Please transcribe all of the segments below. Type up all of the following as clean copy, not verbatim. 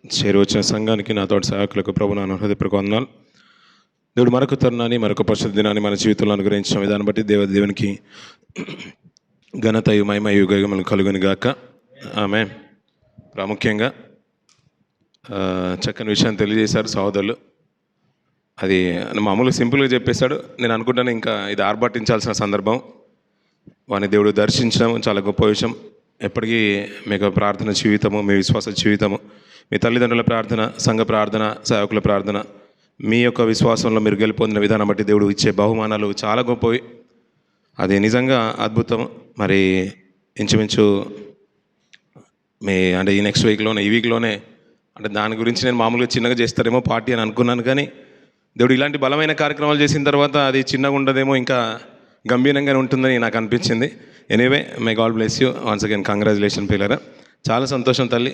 చేరి వచ్చిన సంఘానికి నా తోటి సేవకులకు ప్రభు నా హృదయపూర్వక వందనాలు. దేవుడు మరొక తరుణాన్ని మరొక పరిశుద్ధ దినాన్ని మన జీవితంలో అనుగ్రహించిన విధానం బట్టి దేవునికి ఘనతయు మహిమ యుగములు కలుగును గాక. ఆమె ప్రాముఖ్యంగా చక్కని విషయాన్ని తెలియజేశారు సహోదరులు. అది మామూలుగా సింపుల్గా చెప్పేశాడు. నేను అనుకుంటాను ఇంకా ఇది ఆర్భాటించాల్సిన సందర్భం. వాని దేవుడు దర్శించడం చాలా గొప్ప విషయం. ఎప్పటికీ మీకు ప్రార్థన జీవితము, మీ విశ్వాస జీవితము, మీ తల్లిదండ్రుల ప్రార్థన, సంఘ ప్రార్థన, సేవకుల ప్రార్థన, మీ యొక్క విశ్వాసంలో మీరు గెలుపొందిన విధానం బట్టి దేవుడు ఇచ్చే బహుమానాలు చాలా గొప్పవి. అది నిజంగా అద్భుతం. మరి ఇంచుమించు అంటే ఈ నెక్స్ట్ వీక్లోనే, ఈ వీక్లోనే, అంటే దాని గురించి నేను మామూలుగా చిన్నగా చేస్తారేమో పార్టీ అని అనుకున్నాను. కానీ దేవుడు ఇలాంటి బలమైన కార్యక్రమాలు చేసిన తర్వాత అది చిన్నగా ఉండదేమో, ఇంకా గంభీరంగానే ఉంటుందని నాకు అనిపించింది. Anyway, may God bless you once again. Congratulation పిల్లరా. చాలా సంతోషం తల్లి.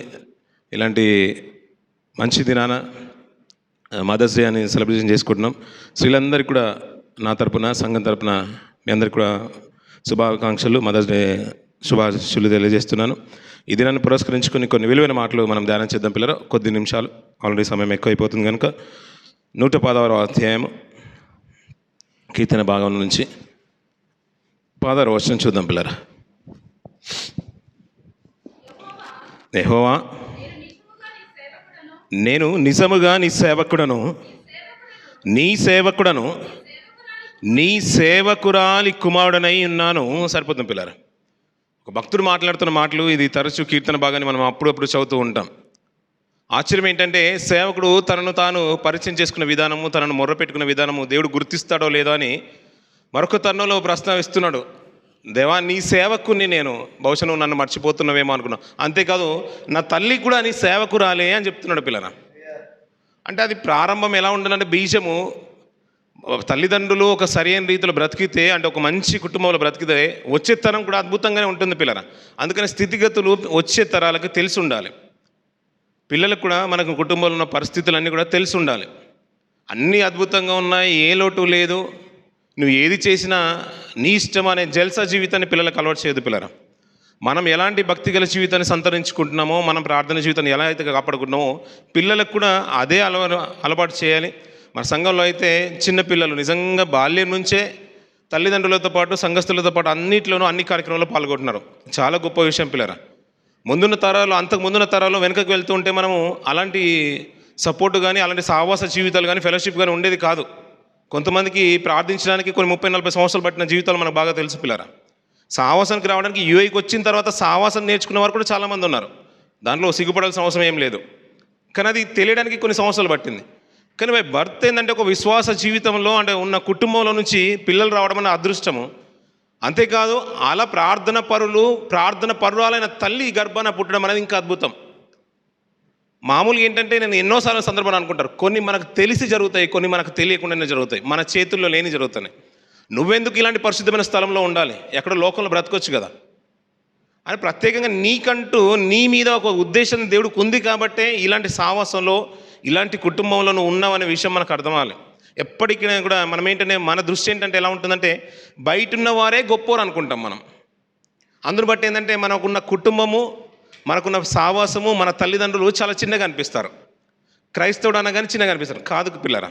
ఇలాంటి మంచి దినాన మదర్స్ డే అని సెలబ్రేషన్ చేసుకుంటున్నాం. స్త్రీలందరికీ కూడా నా తరపున, సంఘం తరపున మీ అందరికీ కూడా శుభాకాంక్షలు, మదర్స్ డే శుభాశీస్సులు తెలియజేస్తున్నాను. ఈ దినాన్ని పురస్కరించుకుని కొన్ని విలువైన మాటలు మనం ధ్యానం చేద్దాం పిల్లరా. కొద్ది నిమిషాలు, ఆల్రెడీ సమయం ఎక్కువైపోతుంది కనుక 116వ అధ్యాయం కీర్తన భాగం నుంచి 16వ వచనం చూద్దాం పిల్లరా. యెహోవా, నేను నిజముగా నీ సేవకుడను, నీ సేవకురాలి కుమారుడనై ఉన్నాను. సరిపోతుంది పిల్లరా. ఒక భక్తుడు మాట్లాడుతున్న మాటలు. ఇది తరచూ కీర్తన భాగాన్ని మనం అప్పుడప్పుడు చదువుతూ ఉంటాం. ఆశ్చర్యం ఏంటంటే, సేవకుడు తనను తాను పరిచయం చేసుకున్న విధానము, తనను మొర్ర పెట్టుకున్న విధానము దేవుడు గుర్తిస్తాడో లేదో అని మరొక తరుణంలో ప్రస్తావిస్తున్నాడు. దేవా, నీ సేవకుని నేను, బహుశా నువ్వు నన్ను మర్చిపోతున్నావేమో అనుకున్నా. అంతేకాదు, నా తల్లి కూడా నీ సేవకురాలే అని చెప్తున్నాడు పిల్లన. అంటే అది ప్రారంభం ఎలా ఉండాలంటే, బీజము తల్లిదండ్రులు ఒక సరైన రీతిలో బ్రతికితే, అంటే ఒక మంచి కుటుంబంలో బ్రతికితే వచ్చే తరం కూడా అద్భుతంగానే ఉంటుంది పిల్లన. అందుకని స్థితిగతులు వచ్చే తరాలకు తెలిసి ఉండాలి. పిల్లలకు కూడా మనకు కుటుంబంలో ఉన్న పరిస్థితులన్నీ కూడా తెలిసి ఉండాలి. అన్నీ అద్భుతంగా ఉన్నాయి, ఏ లోటు లేదు, నువ్వు ఏది చేసినా నీ ఇష్టం అనే జల్సా జీవితాన్ని పిల్లలకు అలవాటు చేయదు పిల్లరా. మనం ఎలాంటి భక్తిగల జీవితాన్ని సంతరించుకుంటున్నామో, మనం ప్రార్థన జీవితాన్ని ఎలా అయితే కాపాడుకుంటున్నామో, పిల్లలకు కూడా అదే అలవాటు చేయాలి. మన సంఘంలో అయితే చిన్నపిల్లలు నిజంగా బాల్యం నుంచే తల్లిదండ్రులతో పాటు, సంఘస్థులతో పాటు అన్నింటిలోనూ అన్ని కార్యక్రమాల్లో పాల్గొంటున్నారు. చాలా గొప్ప విషయం పిల్లరా. ముందున్న తరాలు, అంతకు ముందున్న తరాలు వెనుకకు వెళ్తూ ఉంటే మనము అలాంటి సపోర్టు కానీ, అలాంటి సావాస జీవితాలు కానీ, ఫెలోషిప్ కానీ ఉండేది కాదు. కొంతమందికి ప్రార్థించడానికి కొన్ని 30-40 సంవత్సరాలు పట్టిన జీవితాలు మనకు బాగా తెలుసు పిల్లరా. సావాసానికి రావడానికి యూఐకి వచ్చిన తర్వాత సావాసం నేర్చుకున్న వారు కూడా చాలామంది ఉన్నారు. దాంట్లో సిగ్గుపడాల్సిన అవసరం ఏం లేదు. కానీ అది తెలియడానికి కొన్ని సంవత్సరాలు పట్టింది. కానీ బై బర్త్ ఏంటంటే, ఒక విశ్వాస జీవితంలో అంటే ఉన్న కుటుంబంలో నుంచి పిల్లలు రావడం అనే అదృష్టము. అంతేకాదు, అలా ప్రార్థన పరురాలైన తల్లి గర్భాన పుట్టడం అనేది ఇంకా అద్భుతం. మామూలుగా ఏంటంటే, నేను ఎన్నోసార్లు సందర్భాలు అనుకుంటారు, కొన్ని మనకు తెలిసి జరుగుతాయి, కొన్ని మనకు తెలియకుండానే జరుగుతాయి, మన చేతుల్లో లేని జరుగుతున్నాయి. నువ్వెందుకు ఇలాంటి పరిశుద్ధమైన స్థలంలో ఉండాలి, ఎక్కడో లోకంలో బ్రతకొచ్చు కదా అని ప్రత్యేకంగా నీకంటూ నీ మీద ఒక ఉద్దేశం దేవుడికి ఉంది. కాబట్టే ఇలాంటి సావాసంలో, ఇలాంటి కుటుంబంలో నువ్వు ఉన్నావనే విషయం మనకు అర్థమవ్వాలి. ఎప్పటికీ కూడా మనం ఏంటంటే, మన దృష్టి ఏంటంటే ఎలా ఉంటుందంటే, బయట ఉన్న వారే గొప్పోరు అనుకుంటాం మనం. అందుని బట్టి ఏంటంటే, మనకున్న కుటుంబము, మనకున్న సావాసము, మన తల్లిదండ్రులు చాలా చిన్నగా అనిపిస్తారు. క్రైస్తవుడు అనగానే చిన్నగా అనిపిస్తారు. కాదు పిల్లరా.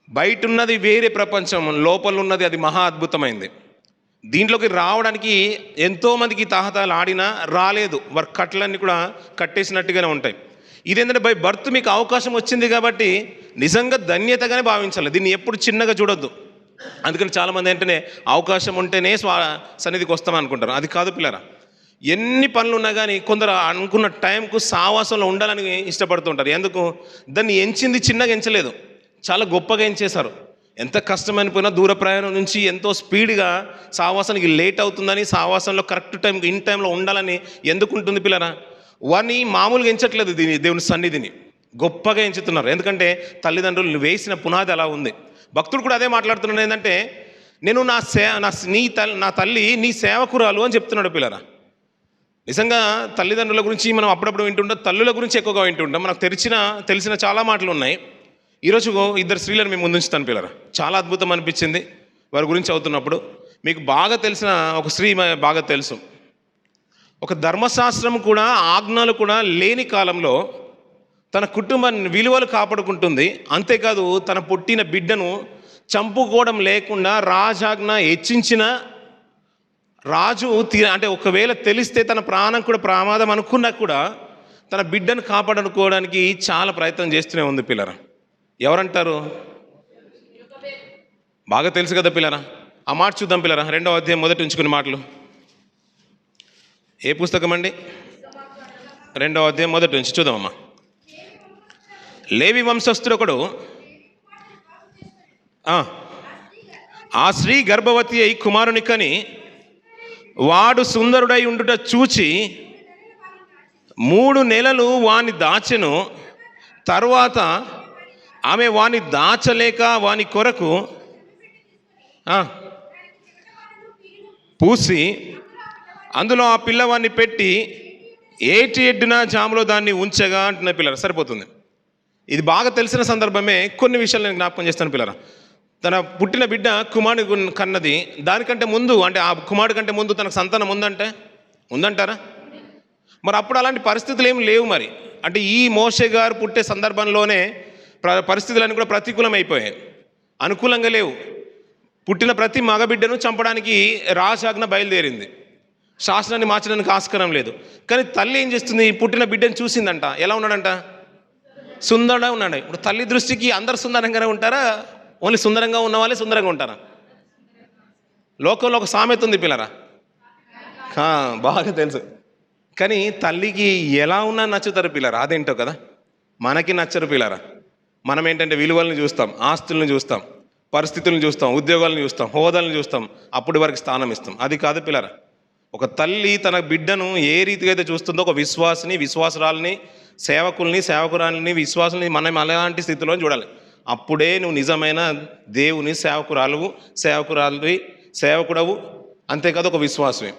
బయట ఉన్నది వేరే ప్రపంచం, లోపల ఉన్నది అది మహా అద్భుతమైంది. దీంట్లోకి రావడానికి ఎంతోమందికి తాహతాలు ఆడినా రాలేదు. వారి కట్లన్నీ కూడా కట్టేసినట్టుగానే ఉంటాయి. ఇదేంటంటే, బై బర్త్ మీకు అవకాశం వచ్చింది కాబట్టి నిజంగా ధన్యతగానే భావించాలి. దీన్ని ఎప్పుడు చిన్నగా చూడొద్దు. అందుకని చాలామంది ఏంటనే అవకాశం ఉంటేనే సన్నిధికి వస్తామని అనుకుంటారు. అది కాదు పిల్లరా. ఎన్ని పనులు ఉన్నా కానీ కొందరు అనుకున్న టైంకు సావాసంలో ఉండాలని ఇష్టపడుతుంటారు. ఎందుకు? దాన్ని ఎంచింది చిన్నగా ఎంచలేదు, చాలా గొప్పగా ఎంచేశారు. ఎంత కష్టమైన పోయినా దూర ప్రయాణం నుంచి ఎంతో స్పీడ్గా సావాసానికి లేట్ అవుతుందని, సావాసంలో కరెక్ట్ టైంకి ఇన్ టైంలో ఉండాలని ఎందుకు ఉంటుంది పిల్లరా? వారిని మామూలుగా ఎంచట్లేదు, దేవుని సన్నిధిని గొప్పగా ఎంచుతున్నారు. ఎందుకంటే తల్లిదండ్రులు వేసిన పునాది అలా ఉంది. భక్తుడు కూడా అదే మాట్లాడుతున్నాడు. ఏంటంటే, నేను నా తల్లి నీ సేవకురాలు అని చెప్తున్నాడు పిల్లరా. నిజంగా తల్లిదండ్రుల గురించి మనం అప్పుడప్పుడు వింటుంటాం, తల్లుల గురించి ఎక్కువగా వింటుంటాం. మనకు తెలిసిన చాలా మాటలు ఉన్నాయి. ఈరోజు 2 స్త్రీలను మేము ముందుంచుతాను పిల్లరా. చాలా అద్భుతం అనిపించింది వారి గురించి అవుతున్నప్పుడు. మీకు బాగా తెలిసిన ఒక స్త్రీ బాగా తెలుసు. ఒక ధర్మశాస్త్రం కూడా, ఆజ్ఞలు కూడా లేని కాలంలో తన కుటుంబాన్ని విలువలు కాపాడుకుంటుంది. అంతేకాదు తన పుట్టిన బిడ్డను చంపుకోవడం లేకుండా రాజాజ్ఞ హెచ్చించిన రాజు అంటే ఒకవేళ తెలిస్తే తన ప్రాణం కూడా ప్రమాదం అనుకున్నా కూడా తన బిడ్డను కాపాడుకోవడానికి చాలా ప్రయత్నం చేస్తూనే ఉంది పిల్లరా. ఎవరంటారు? బాగా తెలుసు కదా పిల్లరా. ఆ మాట చూద్దాం పిల్లరా. 2వ అధ్యాయం మొదటి ఉంచుకునే మాటలు. ఏ పుస్తకం అండి? 2వ అధ్యాయం మొదటి నుంచి చూద్దామమ్మా. లేవి వంశస్థుడు ఒకడు ఆ స్త్రీ గర్భవతి అయి కుమారుని కని వాడు సుందరుడై ఉండుట చూచి 3 నెలలు వాని దాచెను. తరువాత ఆమె వాని దాచలేక వాని కొరకు పూసి అందులో ఆ పిల్లవాడిని పెట్టి ఏటి ఎడ్డున జాములో దాన్ని ఉంచగా అంటున్న పిల్లరా. సరిపోతుంది. ఇది బాగా తెలిసిన సందర్భమే. కొన్ని విషయాలు నేను జ్ఞాపకం చేస్తాను పిల్లరా. తన పుట్టిన బిడ్డ కుమారుడు కన్నది. దానికంటే ముందు అంటే ఆ కుమారుడు కంటే ముందు తనకు సంతానం ఉందంటారా? మరి అప్పుడు అలాంటి పరిస్థితులు ఏమి లేవు. మరి అంటే ఈ మోషే గారు పుట్టే సందర్భంలోనే పరిస్థితులన్నీ కూడా ప్రతికూలం అయిపోయాయి, అనుకూలంగా లేవు. పుట్టిన ప్రతి మగబిడ్డను చంపడానికి రాజాజ్ఞ బయలుదేరింది. శాసనాన్ని మార్చడానికి ఆస్కారం లేదు. కానీ తల్లి ఏం చేస్తుంది? పుట్టిన బిడ్డను చూసిందంట. ఎలా ఉన్నాడంట? సుందరంగా ఉన్నాడు. ఇప్పుడు తల్లి దృష్టికి అందరు సుందరంగానే ఉంటారా? ఓన్లీ సుందరంగా ఉన్న వాళ్ళే సుందరంగా ఉంటారా? లోకంలో ఒక సామెత ఉంది పిల్లరా, బాగా తెలుసు. కానీ తల్లికి ఎలా ఉన్నా నచ్చుతారు పిల్లరా. అదేంటో కదా, మనకి నచ్చరు పిల్లరా. మనం ఏంటంటే విలువలను చూస్తాం, ఆస్తులను చూస్తాం, పరిస్థితులను చూస్తాం, ఉద్యోగాలను చూస్తాం, హోదాలను చూస్తాం, అప్పటి వరకు స్థానం ఇస్తాం. అది కాదు పిల్లరా. ఒక తల్లి తన బిడ్డను ఏ రీతిగా అయితే చూస్తుందో, ఒక విశ్వాసిని, విశ్వాసురాలని, సేవకుల్ని, సేవకురాలని, విశ్వాసుల్ని మనం అలాంటి స్థితిలో చూడాలి. అప్పుడే నువ్వు నిజమైన దేవుని సేవకుడవు. అంతేకాదు ఒక విశ్వాసమే.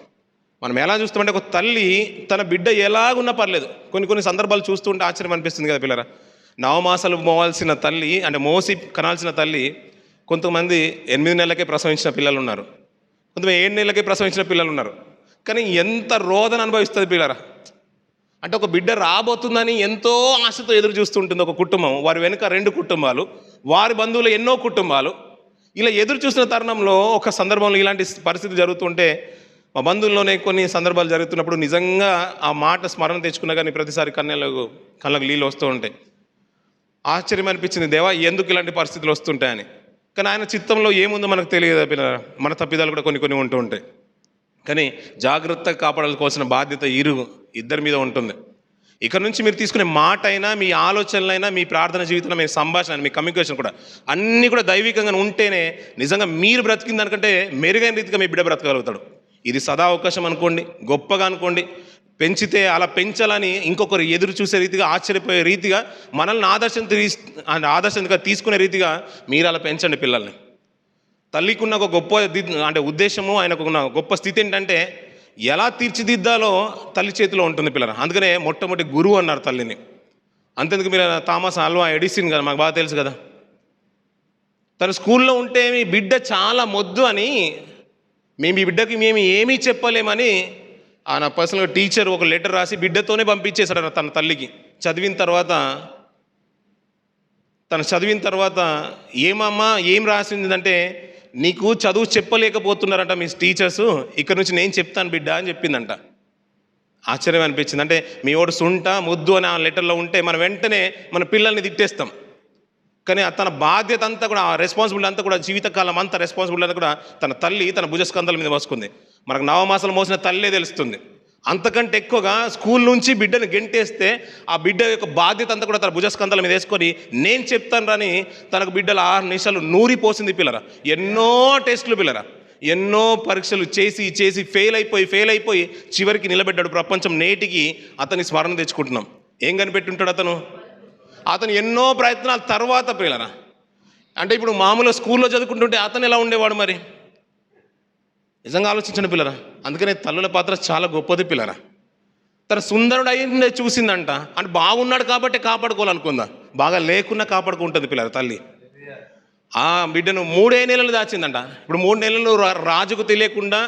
మనం ఎలా చూస్తామంటే ఒక తల్లి తన బిడ్డ ఎలాగున్నా పర్లేదు. కొన్ని సందర్భాలు చూస్తుంటే ఆశ్చర్యం అనిపిస్తుంది కదా పిల్లరా. నవమాసాలు మోవాల్సిన తల్లి, అంటే మోసి కనాల్సిన తల్లి, కొంతమంది 8 నెలలకే ప్రసవించిన పిల్లలు ఉన్నారు, కొంతమంది 7 నెలలకే ప్రసవించిన పిల్లలు ఉన్నారు. కానీ ఎంత రోదన అనుభవిస్తుంది పిల్లరా. అంటే ఒక బిడ్డ రాబోతుందని ఎంతో ఆశతో ఎదురు చూస్తుంటుంది ఒక కుటుంబం. వారి వెనుక 2 కుటుంబాలు, వారి బంధువులు ఎన్నో కుటుంబాలు. ఇలా ఎదురు చూసిన తరుణంలో ఒక సందర్భంలో ఇలాంటి పరిస్థితి జరుగుతుంటే, మా బంధువుల్లోనే కొన్ని సందర్భాలు జరుగుతున్నప్పుడు నిజంగా ఆ మాట స్మరణ తెచ్చుకున్నా కానీ ప్రతిసారి కళ్ళకు నీళ్ళు వస్తూ ఉంటాయి. ఆశ్చర్యం అనిపించింది, దేవా ఎందుకు ఇలాంటి పరిస్థితులు వస్తుంటాయని. కానీ ఆయన చిత్తంలో ఏముందో మనకు తెలియదు. మన తప్పిదాలు కూడా కొన్ని ఉంటూ ఉంటాయి. కానీ జాగ్రత్తగా కాపాడాల్సిన బాధ్యత ఇద్దరి మీద ఉంటుంది. ఇక్కడ నుంచి మీరు తీసుకునే మాట అయినా, మీ ఆలోచనలైనా, మీ ప్రార్థన జీవితంలో మీ సంభాషణ, మీ కమ్యూనికేషన్ కూడా అన్నీ కూడా దైవికంగా ఉంటేనే నిజంగా మీరు బ్రతికిన దానికంటే మెరుగైన రీతిగా మీ బిడ్డ బ్రతకగలుగుతాడు. ఇది సదా అవకాశం అనుకోండి, గొప్పగా అనుకోండి. పెంచితే అలా పెంచాలని ఇంకొకరు ఎదురు చూసే రీతిగా, ఆశ్చర్యపోయే రీతిగా, మనల్ని ఆదర్శంగా తీసుకునే రీతిగా మీరు అలా పెంచండి పిల్లల్ని. తల్లికి ఉన్న ఒక గొప్ప ఉద్దేశము, ఆయనకు ఉన్న గొప్ప స్థితి ఏంటంటే ఎలా తీర్చిదిద్దాలో తల్లి చేతిలో ఉంటుంది పిల్లలు. అందుకనే మొట్టమొదటి గురువు అన్నారు తల్లిని. అంతేందుకు మీరు థామస్ ఆల్వా ఎడిసన్ కదా, మాకు బాగా తెలుసు కదా. తను స్కూల్లో ఉంటే మీ బిడ్డ చాలా మొద్దు అని, మేము ఈ బిడ్డకి ఏమీ చెప్పలేమని నా పర్సనల్గా టీచర్ ఒక లెటర్ రాసి బిడ్డతోనే పంపించేశాడు తన తల్లికి. చదివిన తర్వాత ఏమమ్మా ఏం రాసిందంటే, నీకు చదువు చెప్పలేకపోతున్నారంట మీ టీచర్సు, ఇక్కడ నుంచి నేను చెప్తాను బిడ్డ అని చెప్పిందంట. ఆశ్చర్యం అనిపించింది. అంటే మీ వాడు సుంట ముద్దు అని ఆ లెటర్లో ఉంటే మనం వెంటనే మన పిల్లల్ని తిట్టేస్తాం. కానీ తన బాధ్యత అంతా కూడా, ఆ రెస్పాన్సిబిలిటీ అంతా కూడా, జీవితకాలం అంతా రెస్పాన్సిబిలిటీ అంతా కూడా తన తల్లి తన భుజస్కంధాల మీద మోసుకుంది. మనకు నవమాసాలు మోసిన తల్లే తెలుస్తుంది. అంతకంటే ఎక్కువగా స్కూల్ నుంచి బిడ్డను గెంటేస్తే ఆ బిడ్డ యొక్క బాధ్యత అంతా కూడా తన భుజస్కంధాల మీద వేసుకొని నేను చెప్తాను రాని తనకు బిడ్డలు 6 నిమిషాలు నూరిపోసింది పిల్లరా. ఎన్నో టెస్టులు పిల్లరా, ఎన్నో పరీక్షలు చేసి ఫెయిల్ అయిపోయి చివరికి నిలబెట్టాడు. ప్రపంచం నేటికి అతని స్మరణ తెచ్చుకుంటున్నాం. ఏం కనిపెట్టి ఉంటాడు అతను ఎన్నో ప్రయత్నాల తర్వాత పిల్లరా. అంటే ఇప్పుడు మామూలుగా స్కూల్లో చదువుకుంటుంటే అతను ఎలా ఉండేవాడు మరి? నిజంగా ఆలోచించండి పిల్లరా. అందుకనే తల్లుల పాత్ర చాలా గొప్పది పిల్లరా. తన సుందరుడు అయిందే చూసిందంట, అంటే బాగున్నాడు కాబట్టి కాపాడుకోవాలనుకుందా, బాగా లేకున్నా కాపాడుకుంటుంది పిల్లరా తల్లి. ఆ బిడ్డను 3 నెలలు దాచిందంట. ఇప్పుడు 3 నెలలు రాజుకు తెలియకుండా,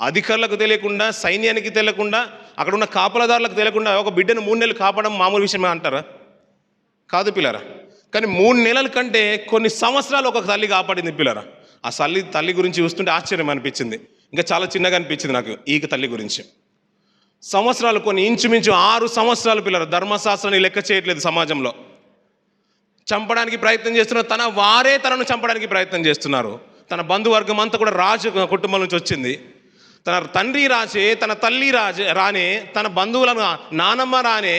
అధికారులకు తెలియకుండా, సైన్యానికి తెలియకుండా, అక్కడ ఉన్న కాపలదారులకు తెలియకుండా ఒక బిడ్డను 3 నెలలు కాపాడడం మామూలు విషయమే అంటారా? కాదు పిల్లరా. కానీ 3 నెలల కంటే కొన్ని సంవత్సరాలు ఒక తల్లి కాపాడింది పిల్లరా. ఆ తల్లి గురించి చూస్తుంటే ఆశ్చర్యం అనిపించింది. ఇంకా చాలా చిన్నగా అనిపించింది నాకు ఈ తల్లి గురించి. సంవత్సరాలు కొన్ని ఇంచుమించు 6 సంవత్సరాలు పిల్లరా. ధర్మశాస్త్రాన్ని లెక్క చేయట్లేదు సమాజంలో. చంపడానికి ప్రయత్నం చేస్తున్నారు. వారే తనను చంపడానికి ప్రయత్నం చేస్తున్నారు. తన బంధువర్గం అంతా కూడా రాజు కుటుంబం నుంచి వచ్చింది. తన తండ్రి రాజే, తన తల్లి రానే, తన బంధువులను నానమ్మ రానే,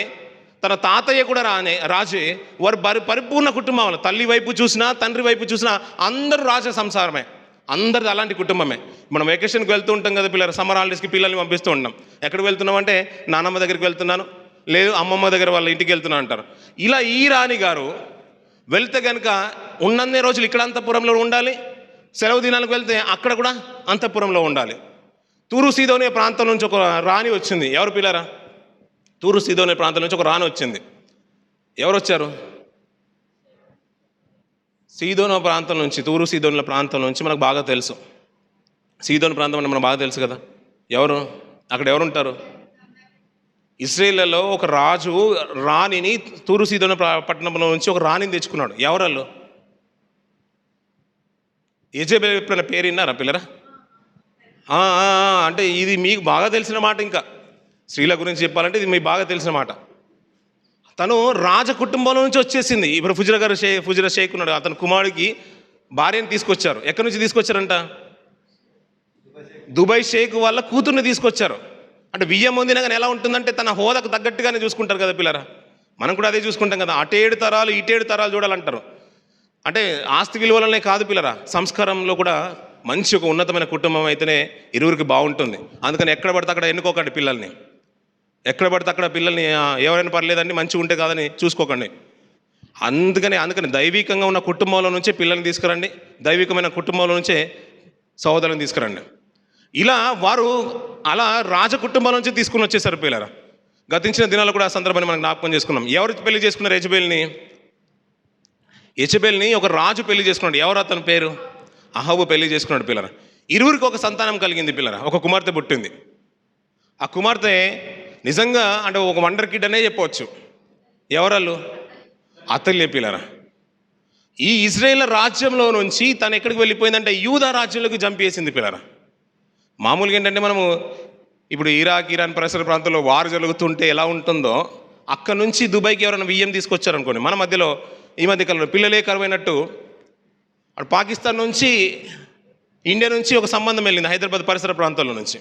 తన తాతయ్య కూడా రాజే. వారు పరిపూర్ణ కుటుంబం. తల్లి వైపు చూసినా తండ్రి వైపు చూసినా అందరూ రాజ సంసారమే. అందరిది అలాంటి కుటుంబమే. మనం వెకేషన్కి వెళ్తూ ఉంటాం కదా పిల్లలు, సమ్మర్ హాలిడేస్కి పిల్లల్ని పంపిస్తూ ఉంటాం. ఎక్కడికి వెళ్తున్నాం అంటే నానమ్మ దగ్గరికి వెళ్తున్నాను, లేదు అమ్మమ్మ దగ్గర వాళ్ళ ఇంటికి వెళ్తున్నాను అంటారు. ఇలా ఈ రాణి గారు వెళ్తే కనుక ఉన్నన్ని రోజులు ఇక్కడ అంతఃపురంలో ఉండాలి, సెలవు దినాలకు వెళ్తే అక్కడ కూడా అంతఃపురంలో ఉండాలి. తూరు సీదోనే ప్రాంతం నుంచి ఒక రాణి వచ్చింది. ఎవరు పిల్లరా? తూరు సీదోనే ప్రాంతం నుంచి ఒక రాణి వచ్చింది. ఎవరు వచ్చారు? సీదోన ప్రాంతం నుంచి, తూరు సీదోన్ల ప్రాంతం నుంచి మనకు బాగా తెలుసు. సీదోన్ ప్రాంతం అంటే మనకు బాగా తెలుసు కదా. ఎవరు అక్కడ ఎవరుంటారు? ఇశ్రాయేలులో ఒక రాజు రాణిని, తూరు సీదోన పట్టణంలో నుంచి ఒక రాణిని తెచ్చుకున్నాడు. ఎవరల్లో? యెజెబెల్ ఎప్పుడైనా పేరు విన్నారా పిల్లరా? అంటే ఇది మీకు బాగా తెలిసిన మాట. ఇంకా స్త్రీల గురించి చెప్పాలంటే ఇది మీకు బాగా తెలిసిన మాట. తను రాజ కుటుంబంలో నుంచి వచ్చేసింది. ఇప్పుడు ఫుజిరా షేక్ ఉన్నాడు. అతని కుమారుడికి భార్యను తీసుకొచ్చారు. ఎక్కడి నుంచి తీసుకొచ్చారంట? దుబాయ్ షేక్ వాళ్ళ కూతుర్ని తీసుకొచ్చారు. అంటే బియ్యం పొందినా కానీ ఎలా ఉంటుందంటే తన హోదాకు తగ్గట్టుగానే చూసుకుంటారు కదా పిల్లరా. మనం కూడా అదే చూసుకుంటాం కదా. అటేడు తరాలు ఇటేడు తరాలు చూడాలంటారు. అంటే ఆస్తి విలువలనే కాదు పిల్లరా, సంస్కారంలో కూడా మంచి ఒక ఉన్నతమైన కుటుంబం అయితేనే ఇరువురికి బాగుంటుంది. అందుకని ఎక్కడ పడితే అక్కడ ఎన్నుకోకండి పిల్లల్ని. ఎక్కడ పడితే అక్కడ పిల్లల్ని ఎవరైనా పర్లేదండి మంచిగా ఉంటే కాదని చూసుకోకండి. అందుకని దైవికంగా ఉన్న కుటుంబంలో నుంచే పిల్లల్ని తీసుకురండి, దైవికమైన కుటుంబంలో నుంచే సహోదరుని తీసుకురండి. ఇలా వారు అలా రాజ కుటుంబాల నుంచి తీసుకుని వచ్చేసారు పిల్లరా. గతించిన దినాల్లో కూడా ఆ సందర్భాన్ని మనం జ్ఞాపకం చేసుకున్నాం. ఎవరు పెళ్లి చేసుకున్నారు? యెజెబెల్ని ఒక రాజు పెళ్లి చేసుకున్నాడు. ఎవరు అతని పేరు? అహాబు పెళ్లి చేసుకున్నాడు పిల్లరా. ఇరువురికి ఒక సంతానం కలిగింది పిల్లరా. ఒక కుమార్తె పుట్టింది. ఆ కుమార్తె నిజంగా అంటే ఒక వండర్ కిడ్ అనే చెప్పవచ్చు. ఎవరళ్ళు? అతల్య పిల్లరా. ఈ ఇజ్రాయేల్ రాజ్యంలో నుంచి తను ఎక్కడికి వెళ్ళిపోయిందంటే యూదా రాజ్యంలోకి చంపేసింది పిల్లరా. మామూలుగా ఏంటంటే మనము ఇప్పుడు ఇరాన్ పరిసర ప్రాంతంలో వారు జరుగుతుంటే ఎలా ఉంటుందో అక్కడ నుంచి దుబాయ్కి ఎవరైనా బియ్యం తీసుకొచ్చారనుకోండి, మన మధ్యలో ఈ మధ్య కాలంలో పిల్లలే కరువైనట్టు అటు పాకిస్తాన్ నుంచి ఇండియా నుంచి ఒక సంబంధం వెళ్ళింది హైదరాబాద్ పరిసర ప్రాంతాల నుంచి.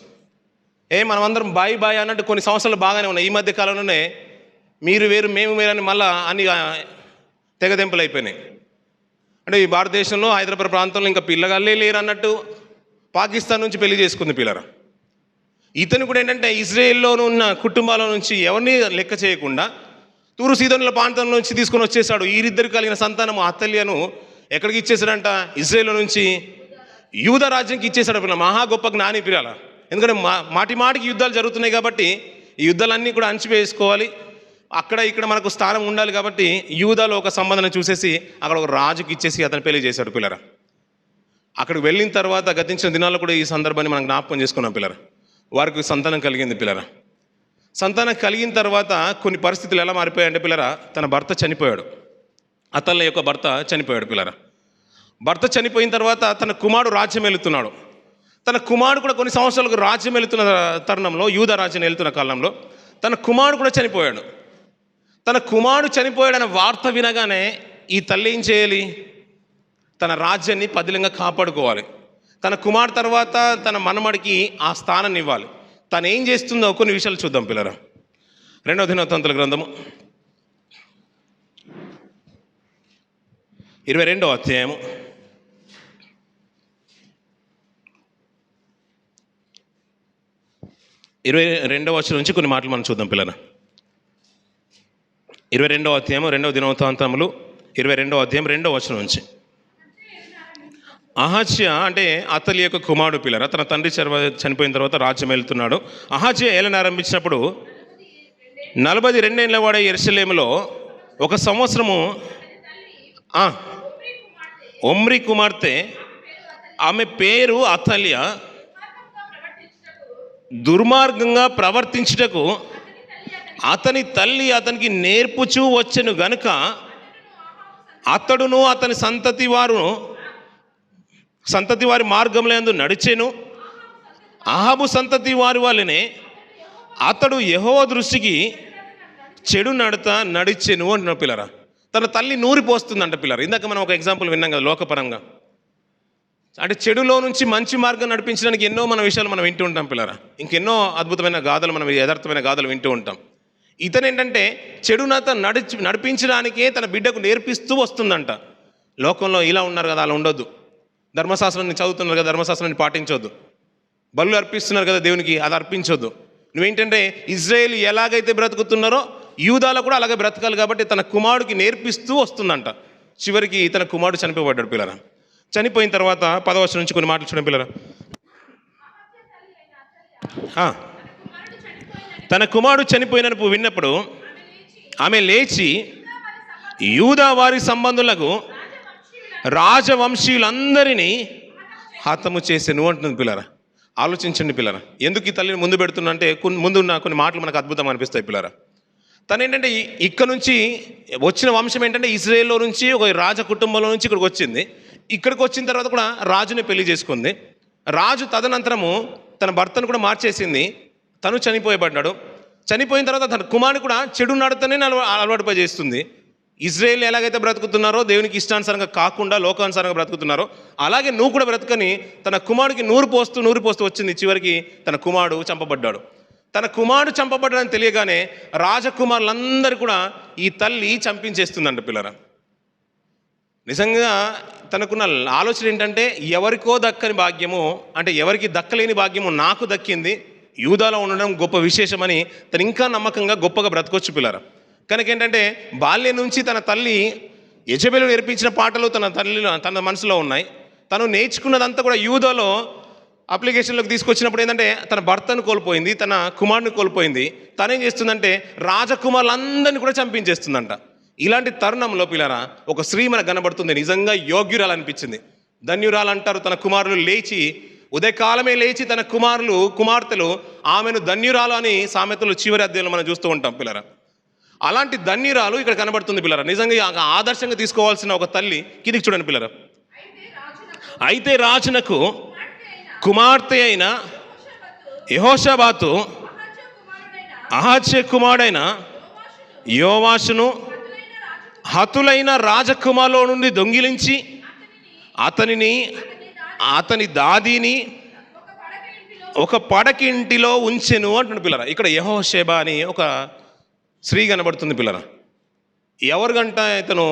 మనమందరం బాయ్ అన్నట్టు కొన్ని సంవత్సరాలు బాగానే ఉన్నాయి. ఈ మధ్య కాలంలోనే మీరు వేరు మేము వేరు అని మళ్ళీ అన్ని తెగదెంపులు అయిపోయినాయి. అంటే ఈ భారతదేశంలో హైదరాబాద్ ప్రాంతంలో ఇంకా పిల్లగాళ్ళే లేరు అన్నట్టు పాకిస్తాన్ నుంచి పెళ్లి చేసుకుంది పిల్లరా. ఇతను కూడా ఏంటంటే ఇజ్రాయేల్లో ఉన్న కుటుంబాల నుంచి ఎవరిని లెక్క చేయకుండా తూరు సీదోనుల ప్రాంతం నుంచి తీసుకొని వచ్చేసాడు. వీరిద్దరు కలిగిన సంతానము అతల్యను ఎక్కడికి ఇచ్చేసాడంట? ఇజ్రాయేల్ నుంచి యూదా రాజ్యంకి ఇచ్చేసాడు పిల్ల. మహా గొప్ప జ్ఞాని పిల్లల. ఎందుకంటే మాటికి యుద్ధాలు జరుగుతున్నాయి కాబట్టి ఈ యుద్ధాలన్నీ కూడా అణచివేసుకోవాలి, అక్కడ ఇక్కడ మనకు స్థానం ఉండాలి కాబట్టి యూదాలో ఒక సంబంధం చూసేసి అక్కడ ఒక రాజుకి ఇచ్చేసి అతను పెళ్లి చేశాడు పిల్లరా. అక్కడికి వెళ్ళిన తర్వాత గతించిన దినాల్లో కూడా ఈ సందర్భాన్ని మనం జ్ఞాపకం చేసుకున్నాం పిల్లరా. వారికి సంతానం కలిగింది పిల్లరా. సంతానం కలిగిన తర్వాత కొన్ని పరిస్థితులు ఎలా మారిపోయాయంటే పిల్లరా, తన భర్త చనిపోయాడు. అతని యొక్క భర్త చనిపోయాడు పిల్లరా. భర్త చనిపోయిన తర్వాత తన కుమారుడు రాజ్యం వెళుతున్నాడు. తన కుమారుడు కూడా కొన్ని సంవత్సరాలకు రాజ్యం వెళుతున్న తరుణంలో, యూదా రాజ్యం వెళుతున్న కాలంలో తన కుమారుడు కూడా చనిపోయాడు. తన కుమారుడు చనిపోయాడనే వార్త వినగానే ఈ తల్లి ఏం చేయాలి? తన రాజ్యాన్ని పదిలంగా కాపాడుకోవాలి. తన కుమారుడు తర్వాత తన మనమడికి ఆ స్థానాన్ని ఇవ్వాలి. తను ఏం చేస్తుందో కొన్ని విషయాలు చూద్దాం పిల్లరా. 2వ దినవృత్తాంతాల గ్రంథము 22వ అధ్యాయము 22వ వచనం నుంచి కొన్ని మాటలు మనం చూద్దాం పిల్లరా. 22వ అధ్యాయము 2వ దినవృత్తాంతములు 22వ అధ్యాయం 2వ వచనం నుంచి. అహజ్యా అంటే అతలి యొక్క కుమారుడు పిల్లరా. తన తండ్రి చనిపోయిన తర్వాత రాజ్యం వెళ్తున్నాడు. అహజ్యా ఏలన ఆరంభించినప్పుడు 42 ఏళ్ల వాడే యెరూషలేములో ఒక సంవత్సరము ఒమ్రీ కుమార్తె, ఆమె పేరు అతల్య, దుర్మార్గంగా ప్రవర్తించుటకు అతని తల్లి అతనికి నేర్పుచూ వచ్చెను గనుక అతడును అతని సంతతి వారి మార్గంలో యందు నడిచెను. అహాబు సంతతి వారి వల్లనే అతడు యెహోవా దృష్టికి చెడు నడిచెను అంటున్నారు పిల్లరా. తన తల్లి నూరిపోస్తుందంట పిల్లరా. ఇందాక మనం ఒక ఎగ్జాంపుల్ విన్నాం కదా లోకపరంగా. అంటే చెడులో నుంచి మంచి మార్గం నడిపించడానికి ఎన్నో మన విషయాలు మనం వింటూ ఉంటాం పిల్లరా. ఇంకెన్నో అద్భుతమైన గాథలు, మనం యథార్థమైన గాథలు వింటూ ఉంటాం. ఇతను ఏంటంటే చెడునత నడిపించడానికే తన బిడ్డకు నేర్పిస్తూ వస్తుందంట. లోకంలో ఇలా ఉన్నారు కదా, అలా ఉండొద్దు. ధర్మశాస్త్రాన్ని చదువుతున్నారు కదా, ధర్మశాస్త్రాన్ని పాటించొద్దు. బలు అర్పిస్తున్నారు కదా దేవునికి, అది అర్పించొద్దు. నువ్వేంటంటే ఇజ్రాయేల్ ఎలాగైతే బ్రతుకుతున్నారో యూదాలో కూడా అలాగే బ్రతకాలి కాబట్టి తన కుమారుడికి నేర్పిస్తూ వస్తుందంట. చివరికి తన కుమారుడు చనిపోబడ్డాడు పిల్లరా. చనిపోయిన తర్వాత 10వ వచనం నుంచి కొన్ని మాటలు చూడండి పిల్లరా. తన కుమారుడు చనిపోయినప్పుడు విన్నప్పుడు ఆమె లేచి యూదా వారి సంబంధులకు రాజవంశీయులందరినీ హతము చేసెను అంటుంది పిల్లరా. ఆలోచించండి పిల్లరా, ఎందుకు ఈ తల్లిని ముందు పెడుతున్నా అంటే ముందున్న కొన్ని మాటలు మనకు అద్భుతం అనిపిస్తాయి పిల్లరా. తను ఏంటంటే ఇక్కడ నుంచి వచ్చిన వంశం ఏంటంటే ఇజ్రాయేల్లో నుంచి ఒక రాజ కుటుంబంలో నుంచి ఇక్కడికి వచ్చింది. ఇక్కడికి వచ్చిన తర్వాత కూడా రాజుని పెళ్లి చేసుకుంది. రాజు తదనంతరము తన భర్తను కూడా మార్చేసింది. తను చనిపోయబడ్డాడు. చనిపోయిన తర్వాత తన కుమారుని కూడా చెడు నడతనే అలవాటు చేస్తుంది. ఇజ్రాయేల్ ఎలాగైతే బ్రతుకుతున్నారో దేవునికి ఇష్టానుసారంగా కాకుండా లోకానుసారంగా బ్రతుకుతున్నారో అలాగే నువ్వు కూడా బ్రతుకని తన కుమారుడికి నూరు పోస్తూ వచ్చింది. చివరికి తన కుమారుడు చంపబడ్డాడు. తన కుమారుడు చంపబడ్డాడని తెలియగానే రాజకుమారులందరూ కూడా ఈ తల్లి చంపించేస్తుందంట పిల్లరా. నిజంగా తనకున్న ఆలోచన ఏంటంటే ఎవరికో దక్కని భాగ్యము, అంటే ఎవరికి దక్కలేని భాగ్యము నాకు దక్కింది, యూదాలో ఉండడం గొప్ప విశేషమని తను ఇంకా నమ్మకంగా గొప్పగా బ్రతకొచ్చు పిల్లరా. కనుక ఏంటంటే బాల్యం నుంచి తన తల్లి యెజబెలు నేర్పించిన పాటలు తన మనసులో ఉన్నాయి. తను నేర్చుకున్నదంతా కూడా యూదాలో అప్లికేషన్లోకి తీసుకొచ్చినప్పుడు ఏంటంటే తన భర్తను కోల్పోయింది, తన కుమారుని కోల్పోయింది. తనేం చేస్తుందంటే రాజకుమారులందరినీ కూడా చంపించేస్తుందంట. ఇలాంటి తరుణంలో పిల్లరా ఒక స్త్రీ మనకు కనబడుతుంది, నిజంగా యోగ్యురాలు అనిపించింది. ధన్యురాలు అంటారు. తన కుమారులు లేచి ఉదయకాలమే లేచి తన కుమార్తెలు ఆమెను ధన్యురాలు అని సామెతలు చివరి అధ్యాయంలో మనం చూస్తూ ఉంటాం పిల్లరా. అలాంటి ధన్యురాలు ఇక్కడ కనబడుతుంది పిల్లరా. నిజంగా ఆదర్శంగా తీసుకోవాల్సిన ఒక తల్లి. కిందికి చూడండి పిల్లరా. అయితే రాజునకు కుమార్తె అయిన యెహోషాబాతు అహాజ్య కుమారుడైన యోవాషును హతులైన రాజకుమారులో నుండి దొంగిలించి అతని దాదీని ఒక పడకింటిలో ఉంచెను అంటున్న పిల్లరా. ఇక్కడ యెహోషేబ అని ఒక స్త్రీ కనబడుతుంది పిల్లరా. ఎవరికంట ఇతను